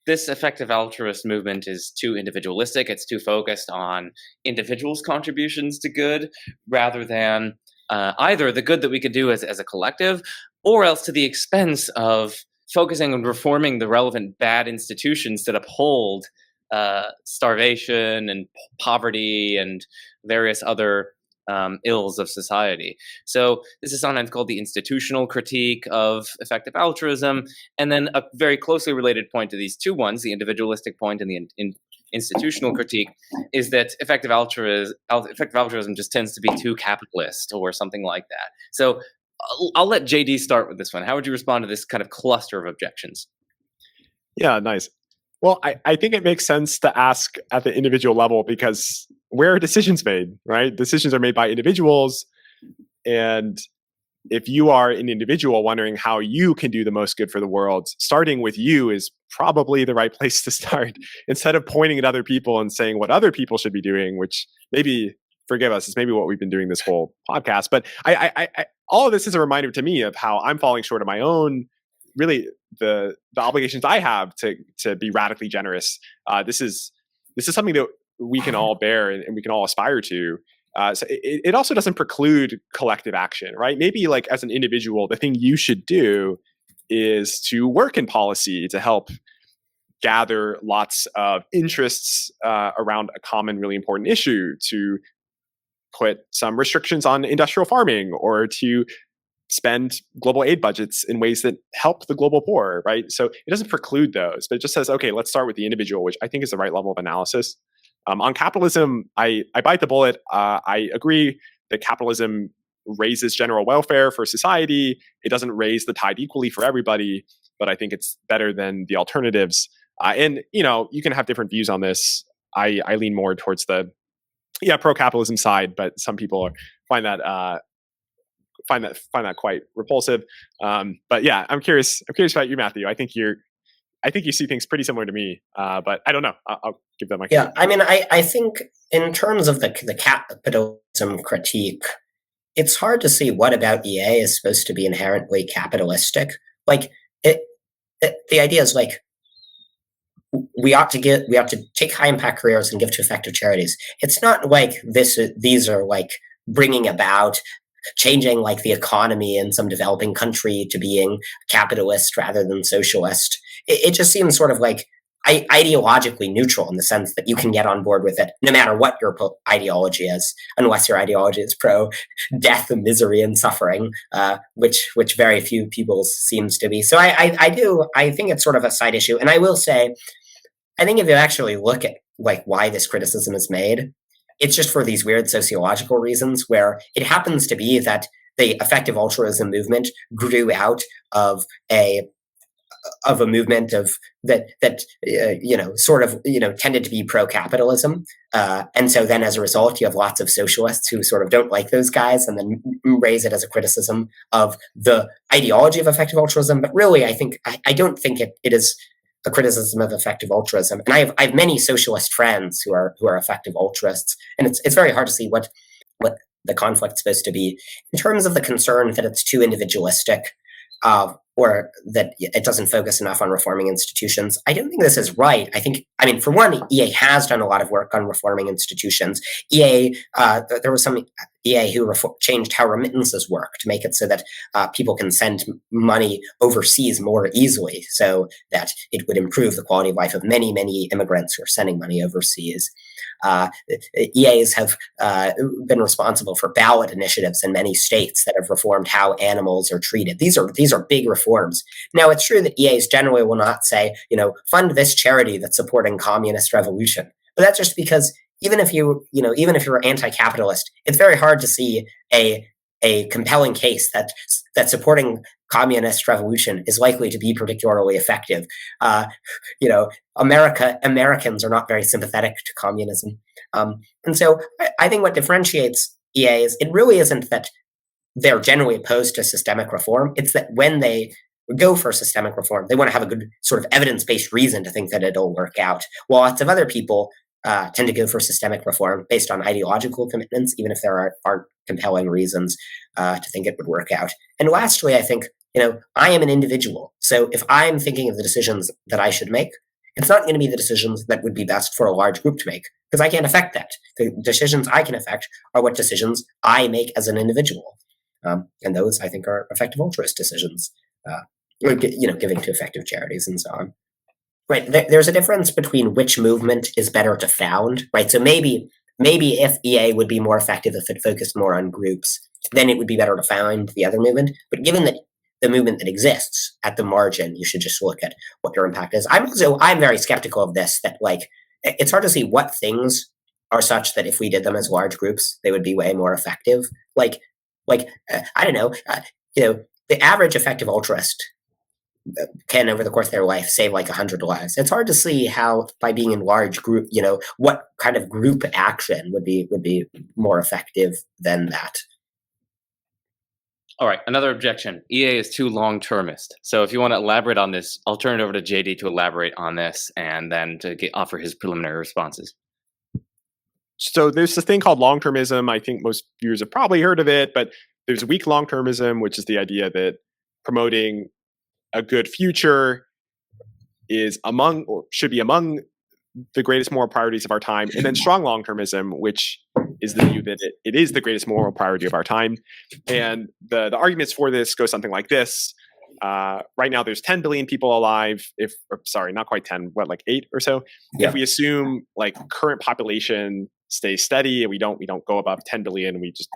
this effective altruist movement is too individualistic. It's too focused on individuals' contributions to good rather than either the good that we could do as a collective, or else to the expense of focusing on reforming the relevant bad institutions that uphold starvation and poverty and various other ills of society. So this is sometimes called the institutional critique of effective altruism. And then a very closely related point to these two ones, the individualistic point and the institutional critique, is that effective altruism just tends to be too capitalist or something like that. So I'll let JD start with this one. How would you respond to this kind of cluster of objections? Yeah, nice. Well, I think it makes sense to ask at the individual level because where are decisions made, right? Decisions are made by individuals. And if you are an individual wondering how you can do the most good for the world, starting with you is probably the right place to start instead of pointing at other people and saying what other people should be doing, which maybe forgive us. It's maybe what we've been doing this whole podcast. But I all of this is a reminder to me of how I'm falling short of my own, really the obligations I have to be radically generous. This is something that we can all bear and we can all aspire to. So it also doesn't preclude collective action, right? Maybe like as an individual, the thing you should do is to work in policy to help gather lots of interests around a common, really important issue, to put some restrictions on industrial farming, or to spend global aid budgets in ways that help the global poor, right? So it doesn't preclude those, but it just says, okay, let's start with the individual, which I think is the right level of analysis. On capitalism, I bite the bullet. I agree that capitalism raises general welfare for society. It doesn't raise the tide equally for everybody, but I think it's better than the alternatives. And you can have different views on this. I lean more towards the pro-capitalism side, but some people find that quite repulsive. But yeah, I'm curious about you, Matthew. I think you see things pretty similar to me, but I don't know. I'll give that my yeah. I mean, I think in terms of the capitalism critique, it's hard to see what about EA is supposed to be inherently capitalistic. Like the idea is like we ought to take high impact careers and give to effective charities. It's not like these are like bringing about changing like the economy in some developing country to being capitalist rather than socialist. It just seems sort of like ideologically neutral in the sense that you can get on board with it no matter what your ideology is, unless your ideology is pro death and misery and suffering, which very few people seems to be. So I think it's sort of a side issue. And I will say, I think if you actually look at like why this criticism is made, it's just for these weird sociological reasons, where it happens to be that the effective altruism movement grew out of a movement of that tended to be pro-capitalism, and so then as a result you have lots of socialists who sort of don't like those guys and then raise it as a criticism of the ideology of effective altruism. But really, I don't think it is a criticism of effective altruism. And I have many socialist friends who are effective altruists, and it's very hard to see what the conflict's supposed to be in terms of the concern that it's too individualistic, or that it doesn't focus enough on reforming institutions. I don't think this is right. I mean, for one, EA has done a lot of work on reforming institutions. There was some EA who changed how remittances work to make it so that people can send money overseas more easily, so that it would improve the quality of life of many, many immigrants who are sending money overseas. EAs have been responsible for ballot initiatives in many states that have reformed how animals are treated. These are big reforms. Now, it's true that EAs generally will not say, fund this charity that's supporting communist revolution. But that's just because even if you're anti-capitalist, it's very hard to see a compelling case that supporting communist revolution is likely to be particularly effective. Americans are not very sympathetic to communism. And so I think what differentiates EA is it really isn't that they're generally opposed to systemic reform. It's that when they go for systemic reform, they want to have a good sort of evidence-based reason to think that it'll work out. While lots of other people tend to go for systemic reform based on ideological commitments, even if there aren't compelling reasons to think it would work out. And lastly, I think, I am an individual. So if I'm thinking of the decisions that I should make, it's not going to be the decisions that would be best for a large group to make, because I can't affect that. The decisions I can affect are what decisions I make as an individual. And those, I think, are effective altruist decisions, giving to effective charities and so on. Right. There's a difference between which movement is better to found, right? So maybe if EA would be more effective if it focused more on groups, then it would be better to found the other movement. But given that the movement that exists at the margin, you should just look at what your impact is. I'm very skeptical of this, that like, it's hard to see what things are such that if we did them as large groups, they would be way more effective. Like I don't know, the average effective altruist can, over the course of their life, save like 100 lives. It's hard to see how, by being in large group, what kind of group action would be more effective than that. All right, another objection. EA is too long-termist. So if you want to elaborate on this, I'll turn it over to JD to elaborate on this and then to offer his preliminary responses. So there's this thing called long-termism. I think most viewers have probably heard of it, but there's weak long-termism, which is the idea that promoting a good future is among, or should be among, the greatest moral priorities of our time. And then strong long-termism, which is the view that it is the greatest moral priority of our time. And the arguments for this go something like this. Right now, there's 10 billion people alive. Sorry, not quite 10, what, like 8 or so? Yeah. If we assume like current population stays steady and we don't go above 10 billion, we just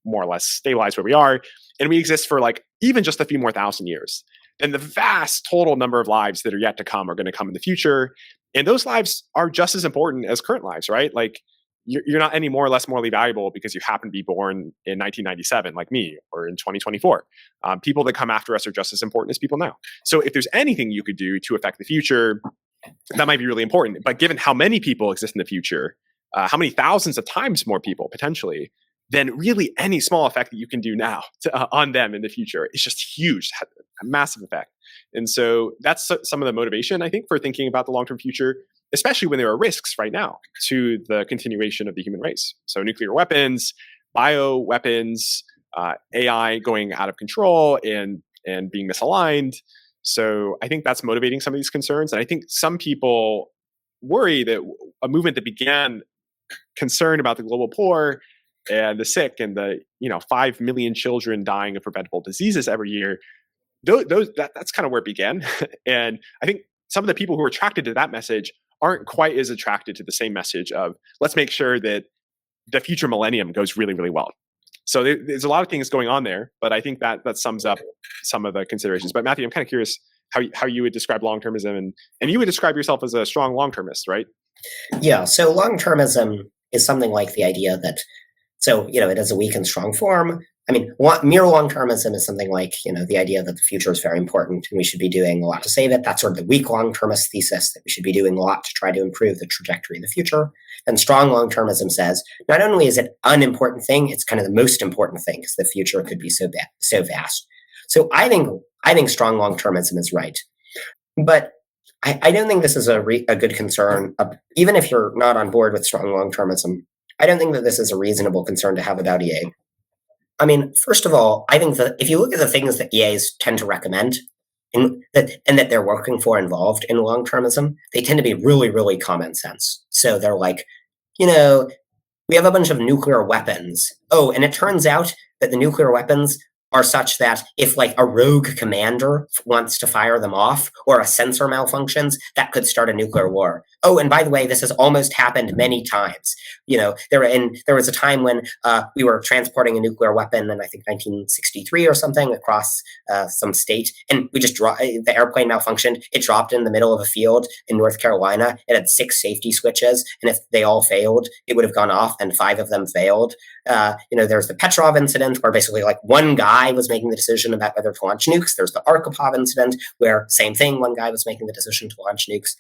more or less stabilize where we are, and we exist for like even just a few more thousand years, then the vast total number of lives that are yet to come are going to come in the future. And those lives are just as important as current lives, right? Like you're not any more or less morally valuable because you happen to be born in 1997, like me, or in 2024. People that come after us are just as important as people now. So if there's anything you could do to affect the future, that might be really important. But given how many people exist in the future, how many thousands of times more people potentially, then really any small effect that you can do now on them in the future is just huge, a massive effect. And so that's some of the motivation, I think, for thinking about the long-term future, especially when there are risks right now to the continuation of the human race. So nuclear weapons, bioweapons, AI going out of control and being misaligned. So I think that's motivating some of these concerns. And I think some people worry that a movement that began concerned about the global poor and the sick and the 5 million children dying of preventable diseases every year, that's kind of where it began. And I think some of the people who are attracted to that message aren't quite as attracted to the same message of let's make sure that the future millennium goes really, really well. So there's a lot of things going on there, but I think that sums up some of the considerations. But Matthew, I'm kind of curious how you would describe long-termism, and you would describe yourself as a strong long-termist, right? Yeah. So long-termism is something like the idea that, so, it has a weak and strong form. I mean, mere long-termism is something like, the idea that the future is very important and we should be doing a lot to save it. That's sort of the weak long-termist thesis, that we should be doing a lot to try to improve the trajectory of the future. And strong long-termism says, not only is it an unimportant thing, it's kind of the most important thing because the future could be so vast. So I think strong long-termism is right. But I don't think this is a good concern. Even if you're not on board with strong long-termism, I don't think that this is a reasonable concern to have about EA. I mean, first of all, I think that if you look at the things that EAs tend to recommend and that they're working for involved in long-termism, they tend to be really, really common sense. So they're like, we have a bunch of nuclear weapons. Oh, and it turns out that the nuclear weapons are such that if like a rogue commander wants to fire them off or a sensor malfunctions, that could start a nuclear war. Oh, and by the way, this has almost happened many times. There was a time when we were transporting a nuclear weapon in, I think, 1963 or something across some state, and we just the airplane malfunctioned. It dropped in the middle of a field in North Carolina. It had 6 safety switches, and if they all failed, it would have gone off, and 5 of them failed. There's the Petrov incident where basically like one guy was making the decision about whether to launch nukes. There's the Arkhipov incident where same thing, one guy was making the decision to launch nukes.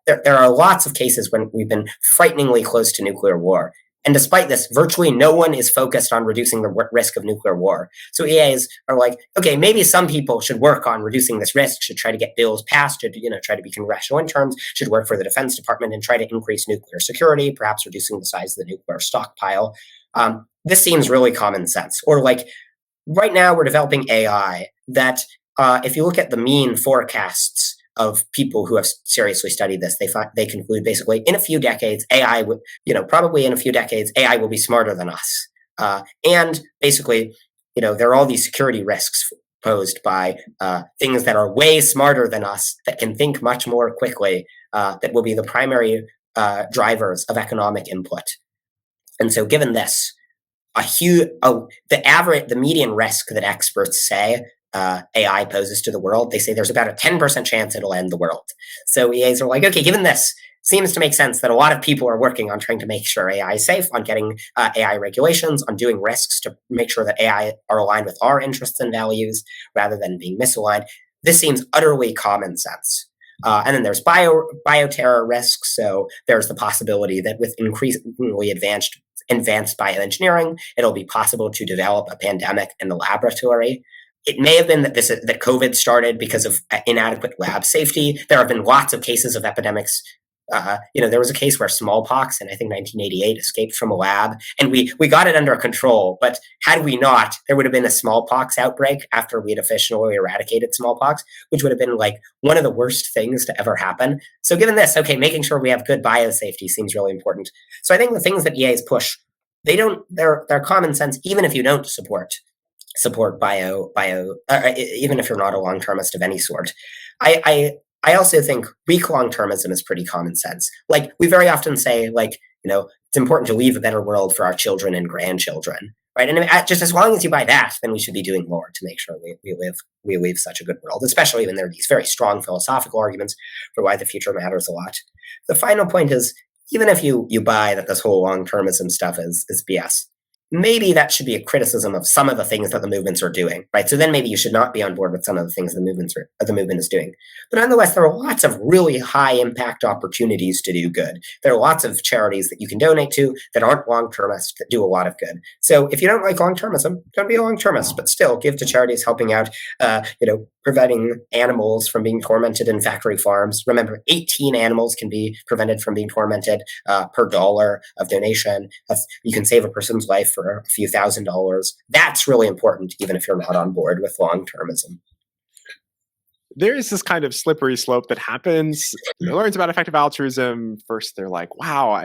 There are lots of cases when we've been frighteningly close to nuclear war. And despite this, virtually no one is focused on reducing the risk of nuclear war. So EAs are like, okay, maybe some people should work on reducing this risk, should try to get bills passed, should try to be congressional interns, should work for the Defense Department and try to increase nuclear security, perhaps reducing the size of the nuclear stockpile. This seems really common sense. Or like, right now we're developing AI that if you look at the mean forecasts of people who have seriously studied this, they conclude basically in a few decades, probably in a few decades, AI will be smarter than us. And basically, there are all these security risks posed by things that are way smarter than us, that can think much more quickly, that will be the primary drivers of economic input. And so given this, the median risk that experts say AI poses to the world, they say there's about a 10% chance it'll end the world. So EAs are like, okay, given this, seems to make sense that a lot of people are working on trying to make sure AI is safe, on getting AI regulations, on doing risks to make sure that AI are aligned with our interests and values rather than being misaligned. This seems utterly common sense. And then there's bioterror risks. So there's the possibility that with increasingly advanced bioengineering, it'll be possible to develop a pandemic in the laboratory. It may have been that COVID started because of inadequate lab safety. There have been lots of cases of epidemics There was a case where smallpox in, I think, 1988 escaped from a lab, and we got it under control. But had we not, there would have been a smallpox outbreak after we had officially eradicated smallpox, which would have been like one of the worst things to ever happen. So given this, okay, making sure we have good biosafety seems really important. So I think the things that EAs push, they're common sense, even if you don't support bio, even if you're not a long-termist of any sort. I also think weak long-termism is pretty common sense. Like, we very often say, like, it's important to leave a better world for our children and grandchildren, right? And just as long as you buy that, then we should be doing more to make sure we leave such a good world, especially when there are these very strong philosophical arguments for why the future matters a lot. The final point is, even if you buy that this whole long-termism stuff is BS, maybe that should be a criticism of some of the things that the movements are doing, right? So then maybe you should not be on board with some of the things the movement is doing. But nonetheless, there are lots of really high impact opportunities to do good. There are lots of charities that you can donate to that aren't long-termist that do a lot of good. So if you don't like long-termism, don't be a long-termist, but still give to charities helping out, preventing animals from being tormented in factory farms. Remember, 18 animals can be prevented from being tormented per dollar of donation. You can save a person's life for a few $1,000s. That's really important, even if you're not on board with long-termism. There is this kind of slippery slope that happens. Learns about effective altruism. First, they're like, "Wow,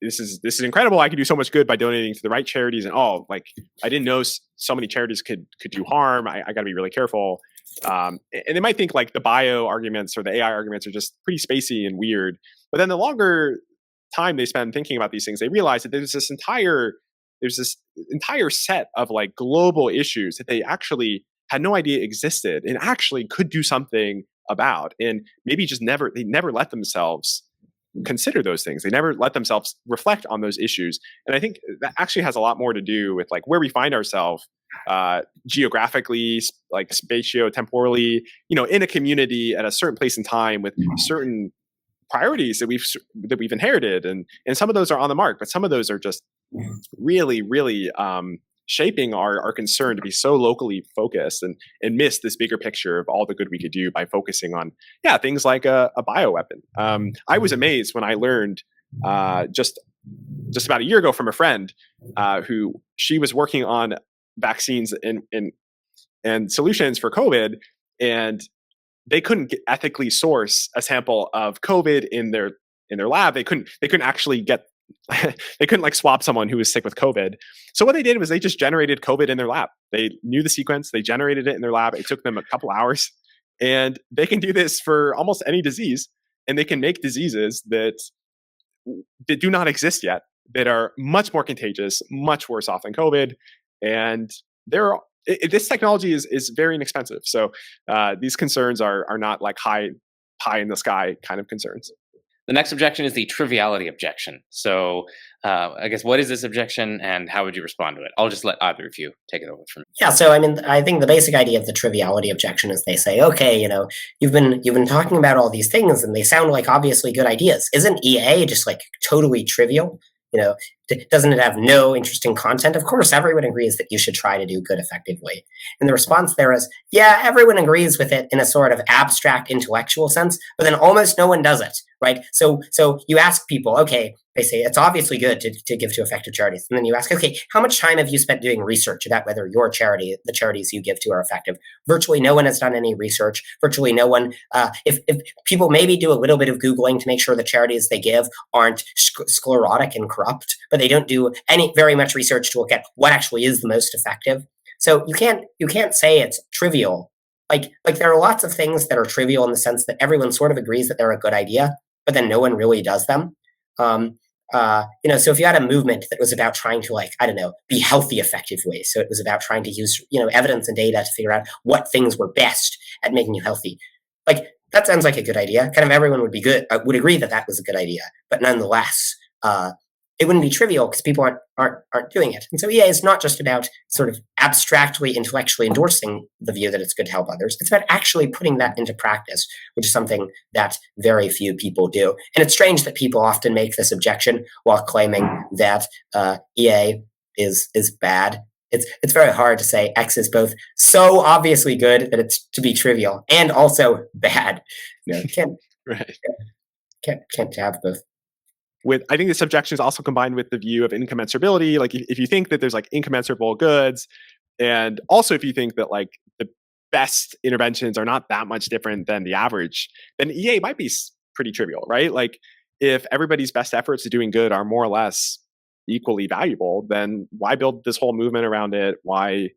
this is incredible. I could do so much good by donating to the right charities." And I didn't know so many charities could do harm. I got to be really careful. And they might think like the bio arguments or the AI arguments are just pretty spacey and weird. But then the longer time they spend thinking about these things, they realize that there's this entire set of like global issues that they actually had no idea existed and actually could do something about, and maybe they never let themselves consider those things. They never let themselves reflect on those issues. And I think that actually has a lot more to do with like where we find ourselves geographically, like spatio-temporally, in a community at a certain place in time with certain priorities that we've inherited, and some of those are on the mark, but some of those are just really, really shaping our concern to be so locally focused and miss this bigger picture of all the good we could do by focusing on things like a bioweapon. I was amazed when I learned just about a year ago from a friend who she was working on vaccines and solutions for COVID, and they couldn't ethically source a sample of COVID in their lab. They couldn't actually get they couldn't like swab someone who was sick with COVID. So what they did was they just generated COVID in their lab. They knew the sequence, they generated it in their lab. It took them a couple hours, and they can do this for almost any disease, and they can make diseases that do not exist yet, that are much more contagious, much worse off than COVID. And this technology is very inexpensive. So these concerns are not like high in the sky kind of concerns. The next objection is the triviality objection. So I guess, what is this objection and how would you respond to it? I'll just let either of you take it over from me. Yeah, so I think the basic idea of the triviality objection is they say, okay, you've been talking about all these things and they sound like obviously good ideas. Isn't EA just like totally trivial? Doesn't it have no interesting content? Of course, everyone agrees that you should try to do good effectively. And the response there is, yeah, everyone agrees with it in a sort of abstract intellectual sense, but then almost no one does it, right? So you ask people, okay, they say it's obviously good to give to effective charities. And then you ask, okay, how much time have you spent doing research about whether your charity, the charities you give to are effective? Virtually no one has done any research. Virtually no one, if people maybe do a little bit of Googling to make sure the charities they give aren't sclerotic and corrupt, but they don't do very much research to look at what actually is the most effective. So you can't say it's trivial. Like there are lots of things that are trivial in the sense that everyone sort of agrees that they're a good idea, but then no one really does them. So if you had a movement that was about trying to be healthy effectively, so it was about trying to use, evidence and data to figure out what things were best at making you healthy. Like, that sounds like a good idea. Kind of everyone would agree that that was a good idea, but nonetheless, it wouldn't be trivial because people aren't doing it. And so EA is not just about sort of abstractly, intellectually endorsing the view that it's good to help others. It's about actually putting that into practice, which is something that very few people do. And it's strange that people often make this objection while claiming that EA is bad. It's very hard to say X is both so obviously good that it's to be trivial and also bad. You can't. Right. Can't have both. I think this objection is also combined with the view of incommensurability. Like if you think that there's like incommensurable goods, and also if you think that like the best interventions are not that much different than the average, then EA might be pretty trivial, right? Like if everybody's best efforts at doing good are more or less equally valuable, then why build this whole movement around it? Why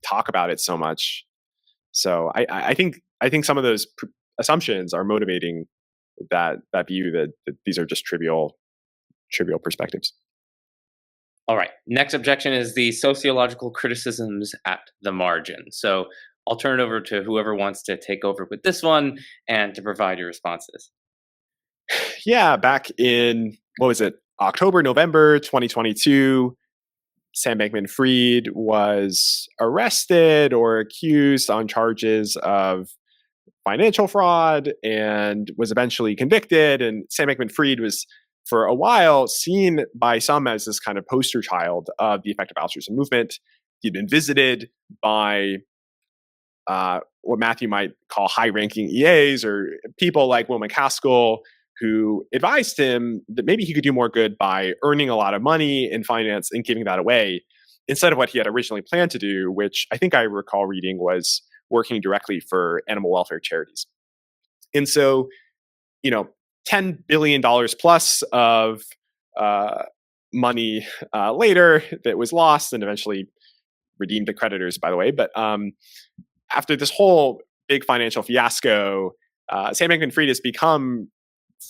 talk about it so much? So I think some of those assumptions are motivating that view that these are just trivial perspectives. All right. Next objection is the sociological criticisms at the margin. So I'll turn it over to whoever wants to take over with this one and to provide your responses. Yeah, back in, what was it, October, November 2022, Sam Bankman-Fried was arrested or accused on charges of financial fraud and was eventually convicted. And Sam Bankman-Fried was, for a while, seen by some as this kind of poster child of the effective altruism movement. He'd been visited by what Matthew might call high-ranking EAs or people like Will McCaskill, who advised him that maybe he could do more good by earning a lot of money in finance and giving that away instead of what he had originally planned to do, which I think I recall reading was working directly for animal welfare charities. And so, $10 billion plus of money later that was lost and eventually redeemed the creditors, by the way. But after this whole big financial fiasco, Sam Bankman-Fried has become,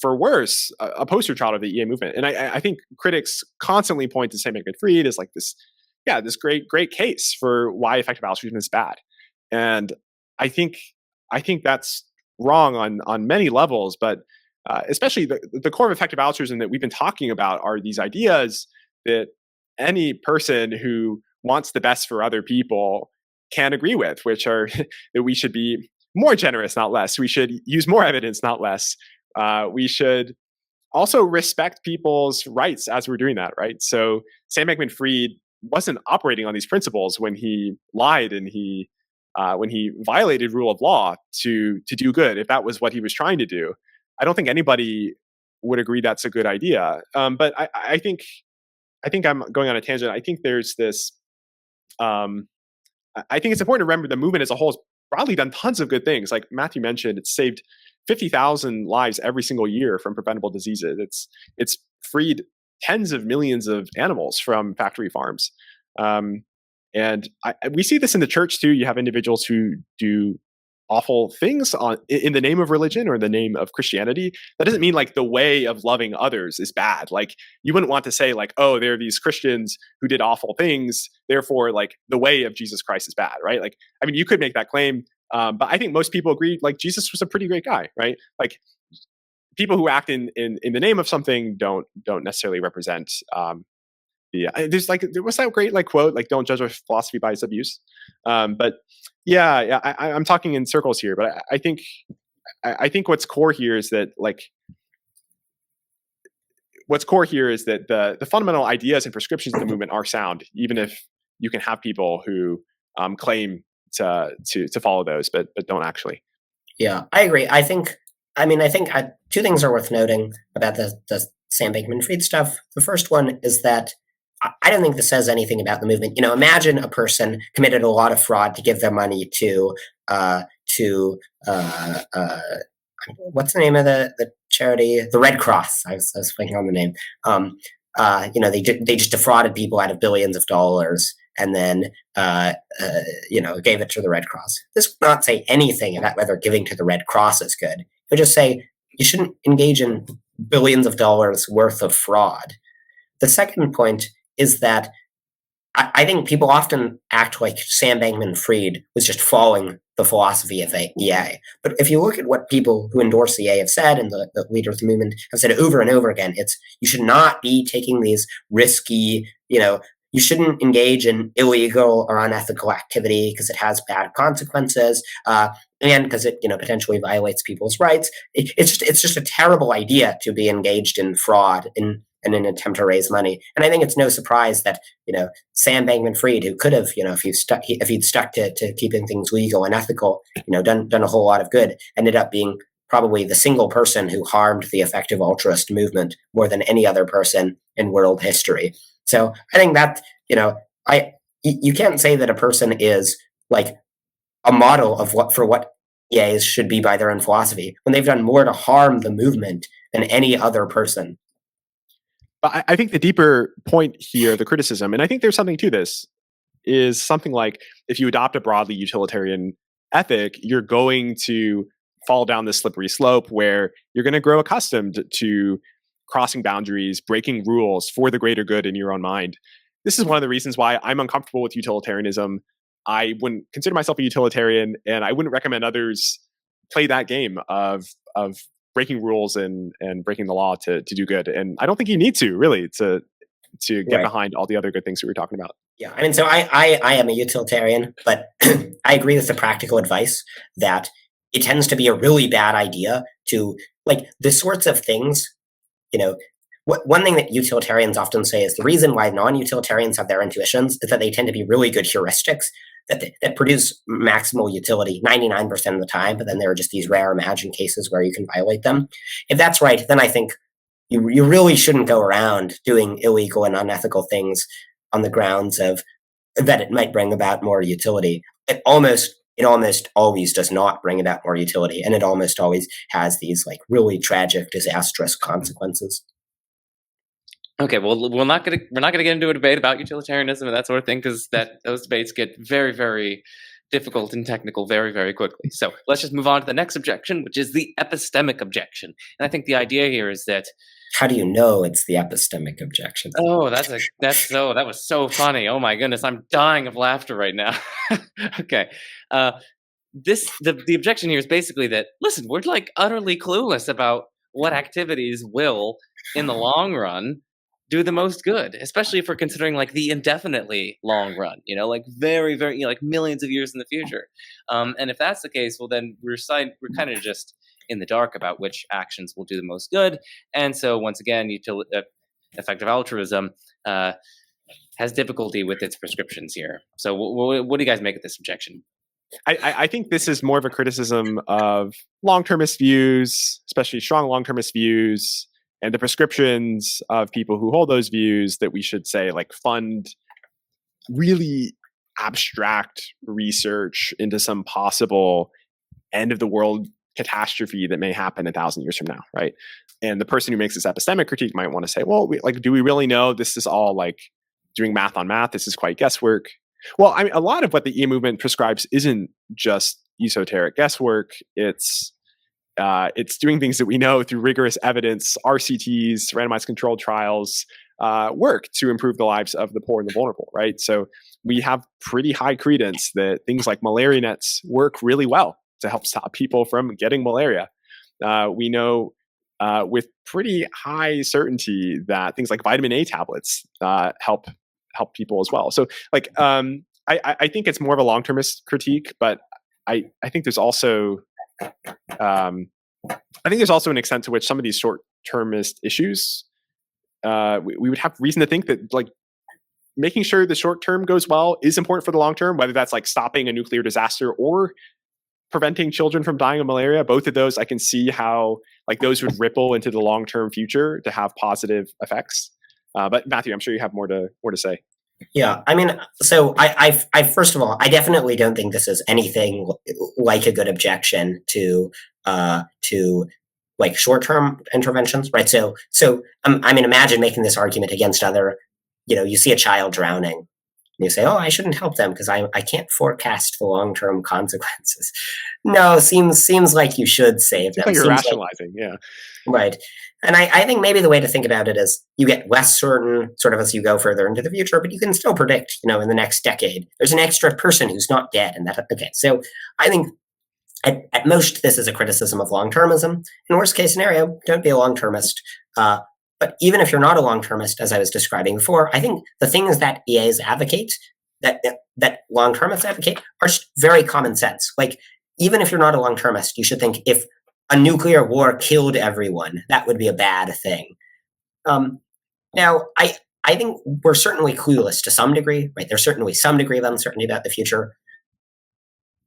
for worse, a poster child of the EA movement. And I think critics constantly point to Sam Bankman-Fried as like this great case for why effective altruism is bad. And I think that's wrong on many levels, but especially the core of effective altruism that we've been talking about are these ideas that any person who wants the best for other people can agree with, which are that we should be more generous, not less. We should use more evidence, not less. We should also respect people's rights as we're doing that, right? So Sam Bankman-Fried wasn't operating on these principles when he lied and when he violated rule of law to do good, if that was what he was trying to do. I don't think anybody would agree that's a good idea. But I think I'm going on a tangent. I think there's this. I think it's important to remember the movement as a whole has broadly done tons of good things. Like Matthew mentioned, it's saved 50,000 lives every single year from preventable diseases. It's freed tens of millions of animals from factory farms. And we see this in the church too. You have individuals who do awful things in the name of religion or in the name of Christianity. That doesn't mean like the way of loving others is bad. Like you wouldn't want to say like, oh, there are these Christians who did awful things, therefore like the way of Jesus Christ is bad, right? Like, I mean, you could make that claim, but I think most people agree like Jesus was a pretty great guy, right? Like people who act in the name of something don't necessarily represent. There's like there was that great like quote like don't judge a philosophy by its abuse, but yeah, I'm talking in circles here, but I think what's core here is that the fundamental ideas and prescriptions of the movement are sound, even if you can have people who claim to follow those, but don't actually. Yeah, I agree. I think two things are worth noting about the Sam Bankman-Fried stuff. The first one is that I don't think this says anything about the movement. Imagine a person committed a lot of fraud to give their money to what's the name of the charity? The Red Cross. I was thinking on the name. They just defrauded people out of billions of dollars and then gave it to the Red Cross. This would not say anything about whether giving to the Red Cross is good. It would just say you shouldn't engage in billions of dollars worth of fraud. The second point is that I think people often act like Sam Bankman-Fried was just following the philosophy of EA. But if you look at what people who endorse EA have said, and the leaders of the movement have said over and over again, it's you should not be taking these risky, you shouldn't engage in illegal or unethical activity because it has bad consequences, and because it potentially violates people's rights. It's just a terrible idea to be engaged in fraud in an attempt to raise money. And I think it's no surprise that Sam Bankman-Fried, who could have if he'd stuck to keeping things legal and ethical, done a whole lot of good, ended up being probably the single person who harmed the effective altruist movement more than any other person in world history. So I think that, you can't say that a person is like a model of what EAs should be by their own philosophy when they've done more to harm the movement than any other person. I think the deeper point here, the criticism, and I think there's something to this, is something like if you adopt a broadly utilitarian ethic, you're going to fall down this slippery slope where you're going to grow accustomed to crossing boundaries, breaking rules for the greater good in your own mind. This is one of the reasons why I'm uncomfortable with utilitarianism. I wouldn't consider myself a utilitarian, and I wouldn't recommend others play that game of breaking rules and breaking the law to do good. And I don't think you need to really to get behind all the other good things that we were talking about. Yeah, I mean, so I am a utilitarian, but I agree with the practical advice that it tends to be a really bad idea to, like, the sorts of things, one thing that utilitarians often say is the reason why non-utilitarians have their intuitions is that they tend to be really good heuristics that produce maximal utility 99% of the time, but then there are just these rare imagined cases where you can violate them. If that's right, then I think you really shouldn't go around doing illegal and unethical things on the grounds of that it might bring about more utility. It almost always does not bring about more utility, and it almost always has these like really tragic, disastrous consequences. Okay, well, we're not gonna get into a debate about utilitarianism and that sort of thing, because those debates get very, very difficult and technical very, very quickly. So let's just move on to the next objection, which is the epistemic objection. And I think the idea here is that. How do you know it's the epistemic objection? Oh, that was so funny. Oh my goodness, I'm dying of laughter right now. Okay, the objection here is basically that, listen, we're like utterly clueless about what activities will, in the long run, do the most good, especially if we're considering like the indefinitely long run, like very, very, like millions of years in the future. And if that's the case, well, then we're kind of just in the dark about which actions will do the most good. And so once again, effective altruism has difficulty with its prescriptions here. So what do you guys make of this objection? I think this is more of a criticism of long-termist views, especially strong long-termist views, and the prescriptions of people who hold those views, that we should say like fund really abstract research into some possible end of the world catastrophe that may happen 1,000 years from now, right? And the person who makes this epistemic critique might want to say, well, do we really know? This is all like doing math on math. This is quite guesswork. Well, I mean, a lot of what the EA movement prescribes isn't just esoteric guesswork. It's doing things that we know through rigorous evidence, RCTs, randomized controlled trials, work to improve the lives of the poor and the vulnerable, right? So we have pretty high credence that things like malaria nets work really well to help stop people from getting malaria. We know with pretty high certainty that things like vitamin A tablets help people as well. So I think it's more of a long-termist critique, but I think there's also an extent to which some of these short-termist issues, we would have reason to think that like making sure the short term goes well is important for the long term, whether that's like stopping a nuclear disaster or preventing children from dying of malaria. Both of those, I can see how like those would ripple into the long-term future to have positive effects. But Matthew, I'm sure you have more to say. Yeah, I mean, so I first of all, I definitely don't think this is anything like a good objection to like short-term interventions, right? So I mean, imagine making this argument against other, you see a child drowning, and you say, oh, I shouldn't help them because I can't forecast the long-term consequences. No, seems like you should save them. Like you're rationalizing, yeah. Right. And I think maybe the way to think about it is you get less certain sort of as you go further into the future, but you can still predict, in the next decade, there's an extra person who's not dead. And okay. So I think at most, this is a criticism of long-termism. In worst case scenario, don't be a long-termist. But even if you're not a long-termist, as I was describing before, I think the things that EAs advocate, that long-termists advocate, are just very common sense. Like, even if you're not a long-termist, you should think if a nuclear war killed everyone, that would be a bad thing. Now, I think we're certainly clueless to some degree, right? There's certainly some degree of uncertainty about the future.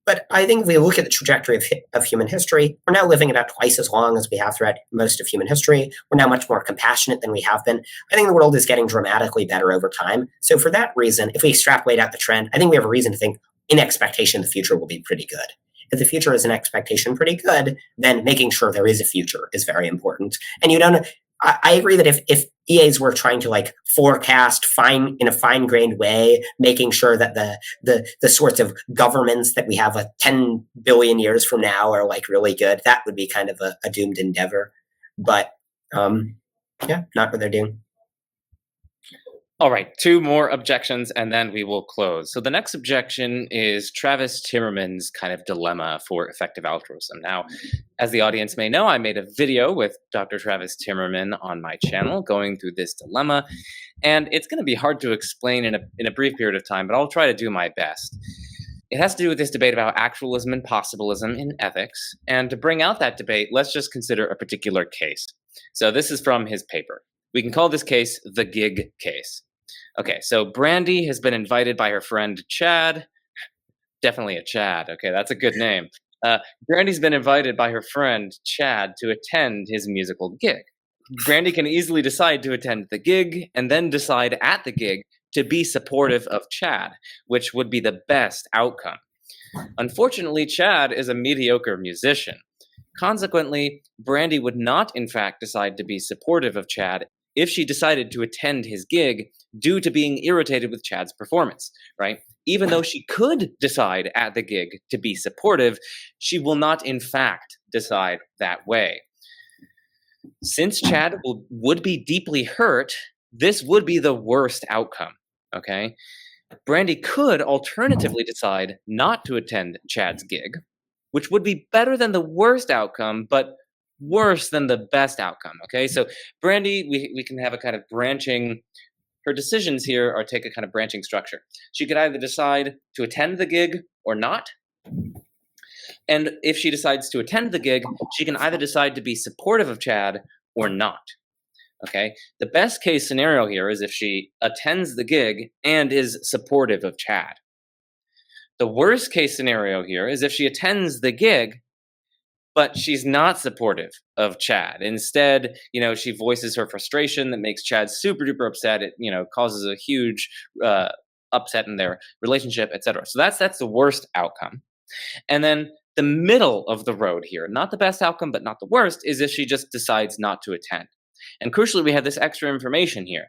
But I think if we look at the trajectory of human history, we're now living about twice as long as we have throughout most of human history. We're now much more compassionate than we have been. I think the world is getting dramatically better over time. So for that reason, if we extrapolate out the trend, I think we have a reason to think in expectation the future will be pretty good. If the future is an expectation pretty good, then making sure there is a future is very important. And I agree that if EAs were trying to forecast in a fine-grained way, making sure that the sorts of governments that we have 10 billion years from now are really good, that would be kind of a doomed endeavor. But not what they're doing. All right, 2 more objections and then we will close. So the next objection is Travis Timmerman's kind of dilemma for effective altruism. Now, as the audience may know, I made a video with Dr. Travis Timmerman on my channel going through this dilemma, and it's going to be hard to explain in a brief period of time, but I'll try to do my best. It has to do with this debate about actualism and possibilism in ethics, and to bring out that debate, let's just consider a particular case. So this is from his paper. We can call this case the gig case. Okay, so Brandy has been invited by her friend Chad. Definitely a Chad. Okay, that's a good name. Brandy's been invited by her friend Chad to attend his musical gig. Brandy can easily decide to attend the gig and then decide at the gig to be supportive of Chad, which would be the best outcome. Unfortunately, Chad is a mediocre musician. Consequently, Brandy would not, in fact, decide to be supportive of Chad if she decided to attend his gig due to being irritated with Chad's performance, right? Even though she could decide at the gig to be supportive, she will not, in fact, decide that way. Since Chad would be deeply hurt, this would be the worst outcome, okay? Brandy could alternatively decide not to attend Chad's gig, which would be better than the worst outcome, but worse than the best outcome, okay? So Brandy, we can have a kind of branching, her decisions here are take a kind of branching structure. She could either decide to attend the gig or not. And if she decides to attend the gig, she can either decide to be supportive of Chad or not, okay? The best case scenario here is if she attends the gig and is supportive of Chad. The worst case scenario here is if she attends the gig, but she's not supportive of Chad. Instead, she voices her frustration that makes Chad super duper upset. It, causes a huge upset in their relationship, etc. So that's the worst outcome. And then the middle of the road here, not the best outcome, but not the worst, is if she just decides not to attend. And crucially, we have this extra information here.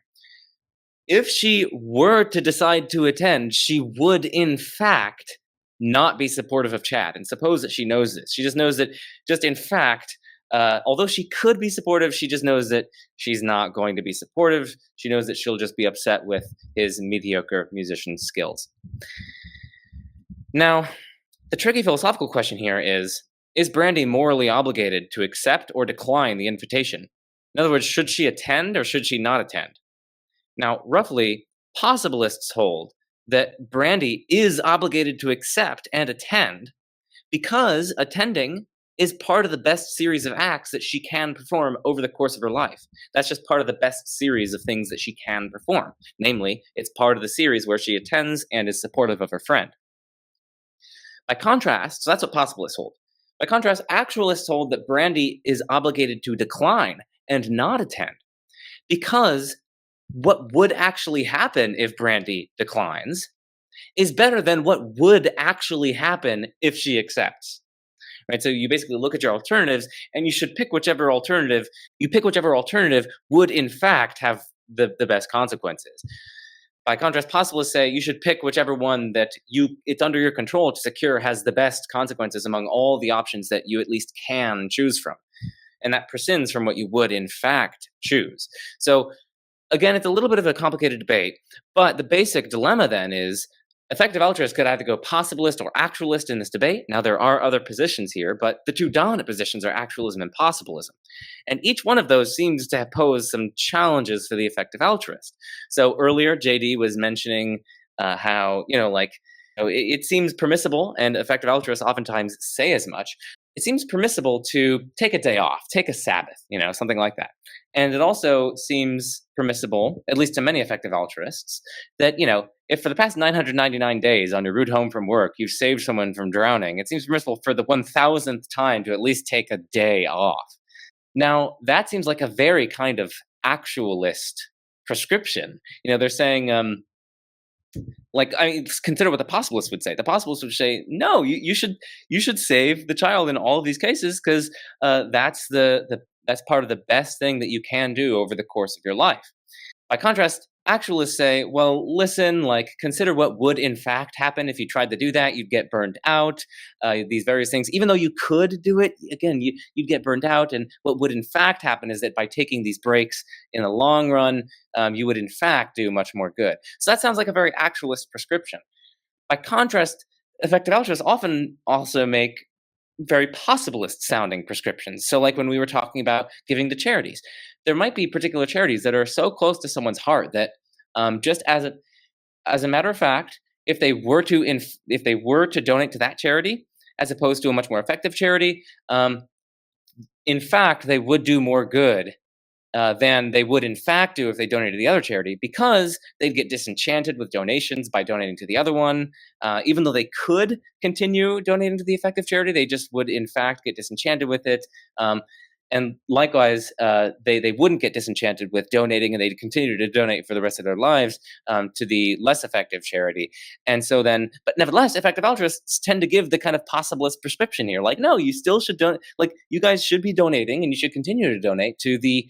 If she were to decide to attend, she would, in fact, not be supportive of Chad. And suppose that she knows this. She just knows that, in fact, although she could be supportive, she just knows that she's not going to be supportive. She knows that she'll just be upset with his mediocre musician skills. Now, the tricky philosophical question here is Brandy morally obligated to accept or decline the invitation? In other words, should she attend or should she not attend? Now, roughly, possibilists hold that Brandy is obligated to accept and attend because attending is part of the best series of acts that she can perform over the course of her life. That's just part of the best series of things that she can perform. Namely, it's part of the series where she attends and is supportive of her friend. By contrast, so that's what possibilists hold. By contrast, actualists hold that Brandy is obligated to decline and not attend because what would actually happen if Brandy declines is better than what would actually happen if she accepts. Right? So you basically look at your alternatives and you should pick whichever alternative would in fact have the best consequences. By contrast, possibilists say you should pick whichever one that it's under your control to secure has the best consequences among all the options that you at least can choose from. And that prescinds from what you would in fact choose. So again, it's a little bit of a complicated debate, but the basic dilemma then is effective altruists could either go possibilist or actualist in this debate. Now, there are other positions here, but the two dominant positions are actualism and possibilism. And each one of those seems to pose some challenges for the effective altruist. So earlier, JD was mentioning how, it seems permissible, and effective altruists oftentimes say as much. It seems permissible to take a day off, take a Sabbath, something like that. And it also seems permissible, at least to many effective altruists, that, if for the past 999 days on your route home from work, you've saved someone from drowning, it seems permissible for the 1000th time to at least take a day off. Now, that seems like a very kind of actualist prescription. They're saying, consider what the possibilists would say. The possibilists would say, no, you should save the child in all of these cases because that's part of the best thing that you can do over the course of your life. By contrast, actualists say, well, listen, consider what would in fact happen if you tried to do that. You'd get burned out, these various things. Even though you could do it, again, you'd get burned out. And what would in fact happen is that by taking these breaks in the long run, you would in fact do much more good. So that sounds like a very actualist prescription. By contrast, effective altruists often also make very possibilist sounding prescriptions. So like when we were talking about giving to charities, there might be particular charities that are so close to someone's heart that just as a matter of fact, if they were to donate to that charity as opposed to a much more effective charity, in fact, they would do more good than they would in fact do if they donated to the other charity, because they'd get disenchanted with donations by donating to the other one. Even though they could continue donating to the effective charity, they just would in fact get disenchanted with it. And likewise, they wouldn't get disenchanted with donating, and they'd continue to donate for the rest of their lives to the less effective charity. And so then, but nevertheless, effective altruists tend to give the kind of possibilist prescription here. Like, no, you still should donate. Like, you guys should be donating, and you should continue to donate to the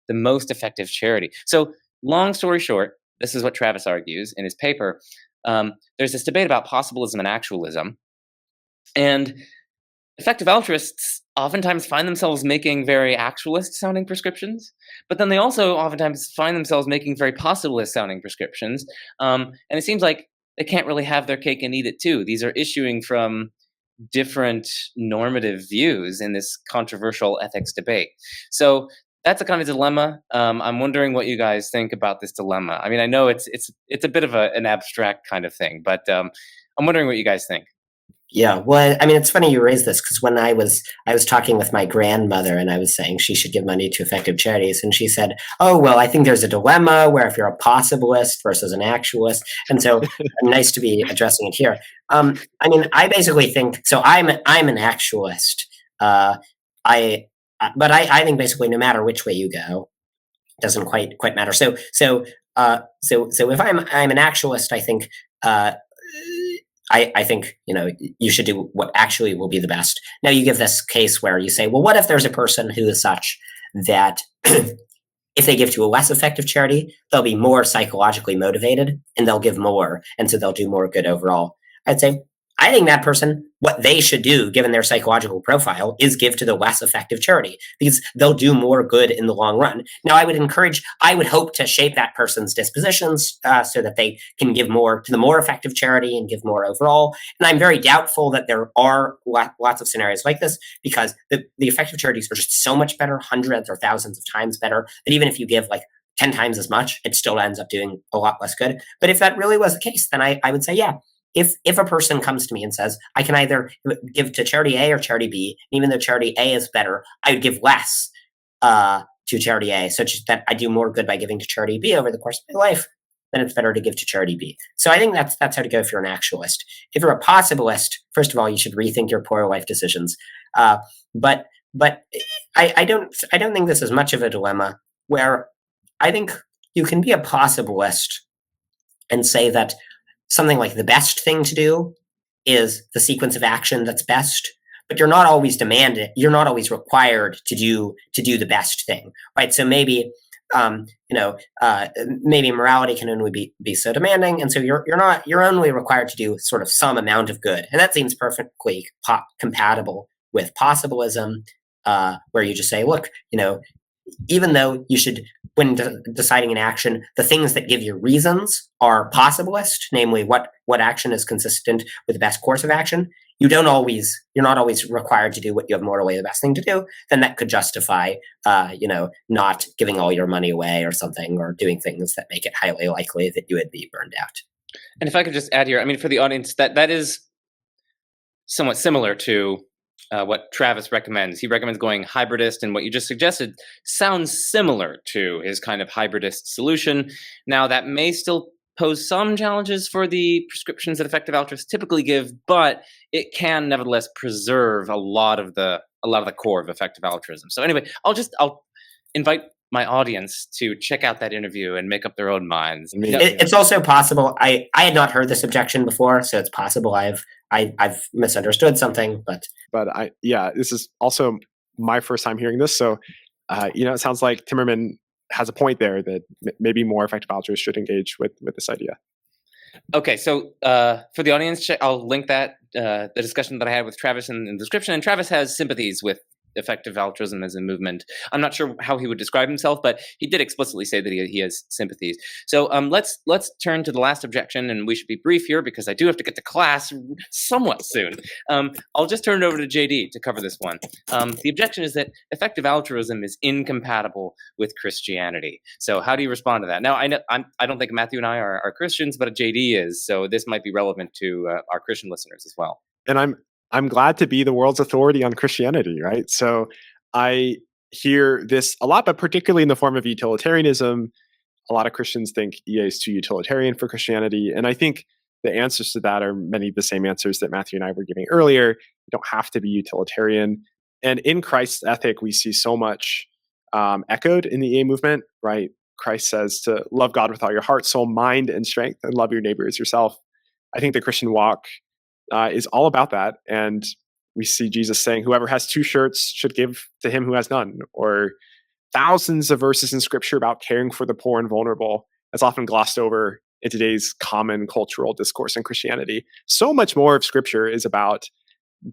most effective charity. So, long story short, this is what Travis argues in his paper. There's this debate about possibilism and actualism, and effective altruists oftentimes find themselves making very actualist sounding prescriptions, but then they also oftentimes find themselves making very possibilist sounding prescriptions. And it seems like they can't really have their cake and eat it too. These are issuing from different normative views in this controversial ethics debate. So that's a kind of dilemma. I'm wondering what you guys think about this dilemma. I mean, I know it's a bit of an abstract kind of thing, but I'm wondering what you guys think. Yeah, well, I mean, it's funny you raise this because when I was talking with my grandmother and I was saying she should give money to effective charities, and she said, "Oh, well, I think there's a dilemma where if you're a possibilist versus an actualist," and so nice to be addressing it here. I mean, I basically think so. I'm an actualist. But I think basically no matter which way you go, it doesn't quite matter. So if I'm an actualist, I think. I think, you should do what actually will be the best. Now you give this case where you say, well, what if there's a person who is such that if they give to a less effective charity, they'll be more psychologically motivated and they'll give more. And so they'll do more good overall. I'd say, I think that person, what they should do, given their psychological profile, is give to the less effective charity because they'll do more good in the long run. Now, I would hope to shape that person's dispositions so that they can give more to the more effective charity and give more overall. And I'm very doubtful that there are lots of scenarios like this because the effective charities are just so much better, hundreds or thousands of times better, that even if you give 10 times as much, it still ends up doing a lot less good. But if that really was the case, then I would say, yeah. If a person comes to me and says, I can either give to charity A or charity B, even though charity A is better, I would give less to charity A, such that I do more good by giving to charity B over the course of my life, then it's better to give to charity B. So I think that's how to go if you're an actualist. If you're a possibilist, first of all, you should rethink your poor life decisions. But I don't think this is much of a dilemma, where I think you can be a possibilist and say that something like the best thing to do is the sequence of action that's best, but you're not always demanded. You're not always required to do the best thing, right? So maybe, maybe morality can only be so demanding, and so you're only required to do sort of some amount of good, and that seems perfectly compatible with possibilism, where you just say, look, even though you should, when deciding an action, the things that give you reasons are possibilist, namely what action is consistent with the best course of action. You're not always required to do what you have morally the best thing to do. Then that could justify, not giving all your money away or something, or doing things that make it highly likely that you would be burned out. And if I could just add here, I mean, for the audience, that is somewhat similar to what Travis recommends. He recommends going hybridist, and what you just suggested sounds similar to his kind of hybridist solution. Now, that may still pose some challenges for the prescriptions that effective altruists typically give, but it can nevertheless preserve a lot of the core of effective altruism. So anyway, I'll invite my audience to check out that interview and make up their own minds. It's also possible I had not heard this objection before, so it's possible I've misunderstood something, but this is also my first time hearing this. So it sounds like Timmerman has a point there that maybe more effective altruists should engage with this idea. Okay, so for the audience, I'll link that the discussion that I had with Travis in the description. And Travis has sympathies with effective altruism as a movement. I'm not sure how he would describe himself, but he did explicitly say that he has sympathies. So let's turn to the last objection, and we should be brief here because I do have to get to class somewhat soon. I'll just turn it over to JD to cover this one. The objection is that effective altruism is incompatible with Christianity. So how do you respond to that? Now, I don't think Matthew and I are Christians, but JD is, so this might be relevant to our Christian listeners as well. And I'm glad to be the world's authority on Christianity, right? So I hear this a lot, but particularly in the form of utilitarianism. A lot of Christians think EA is too utilitarian for Christianity. And I think the answers to that are many of the same answers that Matthew and I were giving earlier. You don't have to be utilitarian. And in Christ's ethic, we see so much echoed in the EA movement, right? Christ says to love God with all your heart, soul, mind, and strength, and love your neighbor as yourself. I think the Christian walk is all about that. And we see Jesus saying, whoever has 2 shirts should give to him who has none, or thousands of verses in scripture about caring for the poor and vulnerable. That's often glossed over in today's common cultural discourse in Christianity. So much more of scripture is about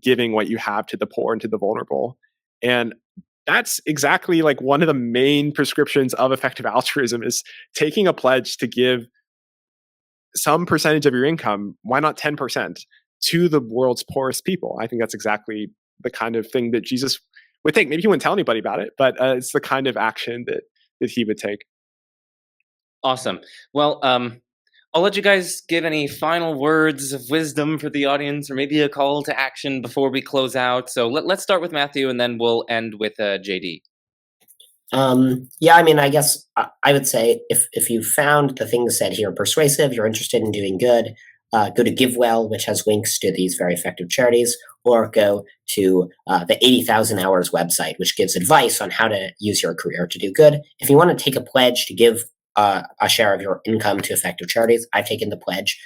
giving what you have to the poor and to the vulnerable. And that's exactly like one of the main prescriptions of effective altruism is taking a pledge to give some percentage of your income, why not 10%, to the world's poorest people. I think that's exactly the kind of thing that Jesus would take. Maybe he wouldn't tell anybody about it, but it's the kind of action that he would take. Awesome. Well, I'll let you guys give any final words of wisdom for the audience, or maybe a call to action before we close out. So let's start with Matthew, and then we'll end with JD. I guess I would say if you found the things said here persuasive, you're interested in doing good, go to GiveWell, which has links to these very effective charities, or go to the 80,000 Hours website, which gives advice on how to use your career to do good. If you want to take a pledge to give a share of your income to effective charities, I've taken the pledge.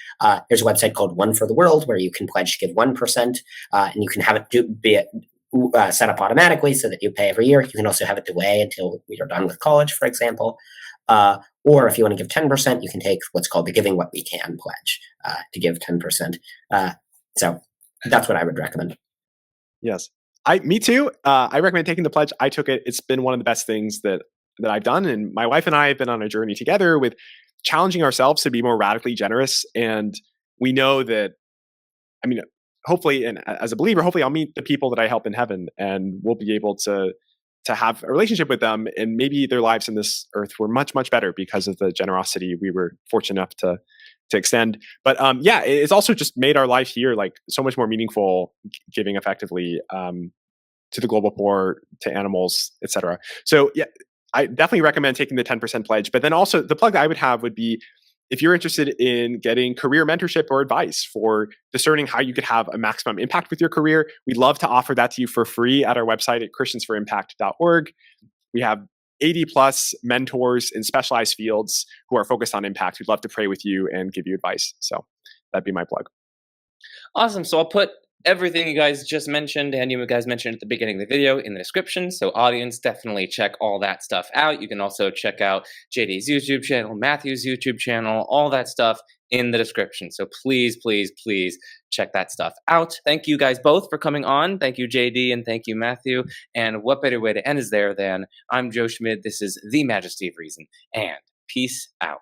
There's a website called One for the World where you can pledge to give 1%, and you can have it be set up automatically so that you pay every year. You can also have it delay until you're done with college, for example. Or if you want to give 10%, you can take what's called the Giving What We Can pledge to give 10%. So that's what I would recommend. Yes, me too. I recommend taking the pledge. I took it. It's been one of the best things that I've done. And my wife and I have been on a journey together with challenging ourselves to be more radically generous. And we know that, hopefully, and as a believer, hopefully I'll meet the people that I help in heaven, and we'll be able to have a relationship with them, and maybe their lives in this earth were much, much better because of the generosity we were fortunate enough to extend. But it's also just made our life here like so much more meaningful, giving effectively to the global poor, to animals, etc. So I definitely recommend taking the 10% pledge. But then also the plug that I would have would be, if you're interested in getting career mentorship or advice for discerning how you could have a maximum impact with your career, we'd love to offer that to you for free at our website at christiansforimpact.org. We have 80 plus mentors in specialized fields who are focused on impact. We'd love to pray with you and give you advice. So that'd be my plug. Awesome. So I'll put everything you guys just mentioned and you guys mentioned at the beginning of the video in the description. So audience, definitely check all that stuff out. You can also check out JD's YouTube channel, Matthew's YouTube channel, all that stuff in the description. So please, please, please check that stuff out. Thank you guys both for coming on. Thank you, JD, and thank you, Matthew. And what better way to end is there than I'm Joe Schmid. This is The Majesty of Reason, and peace out.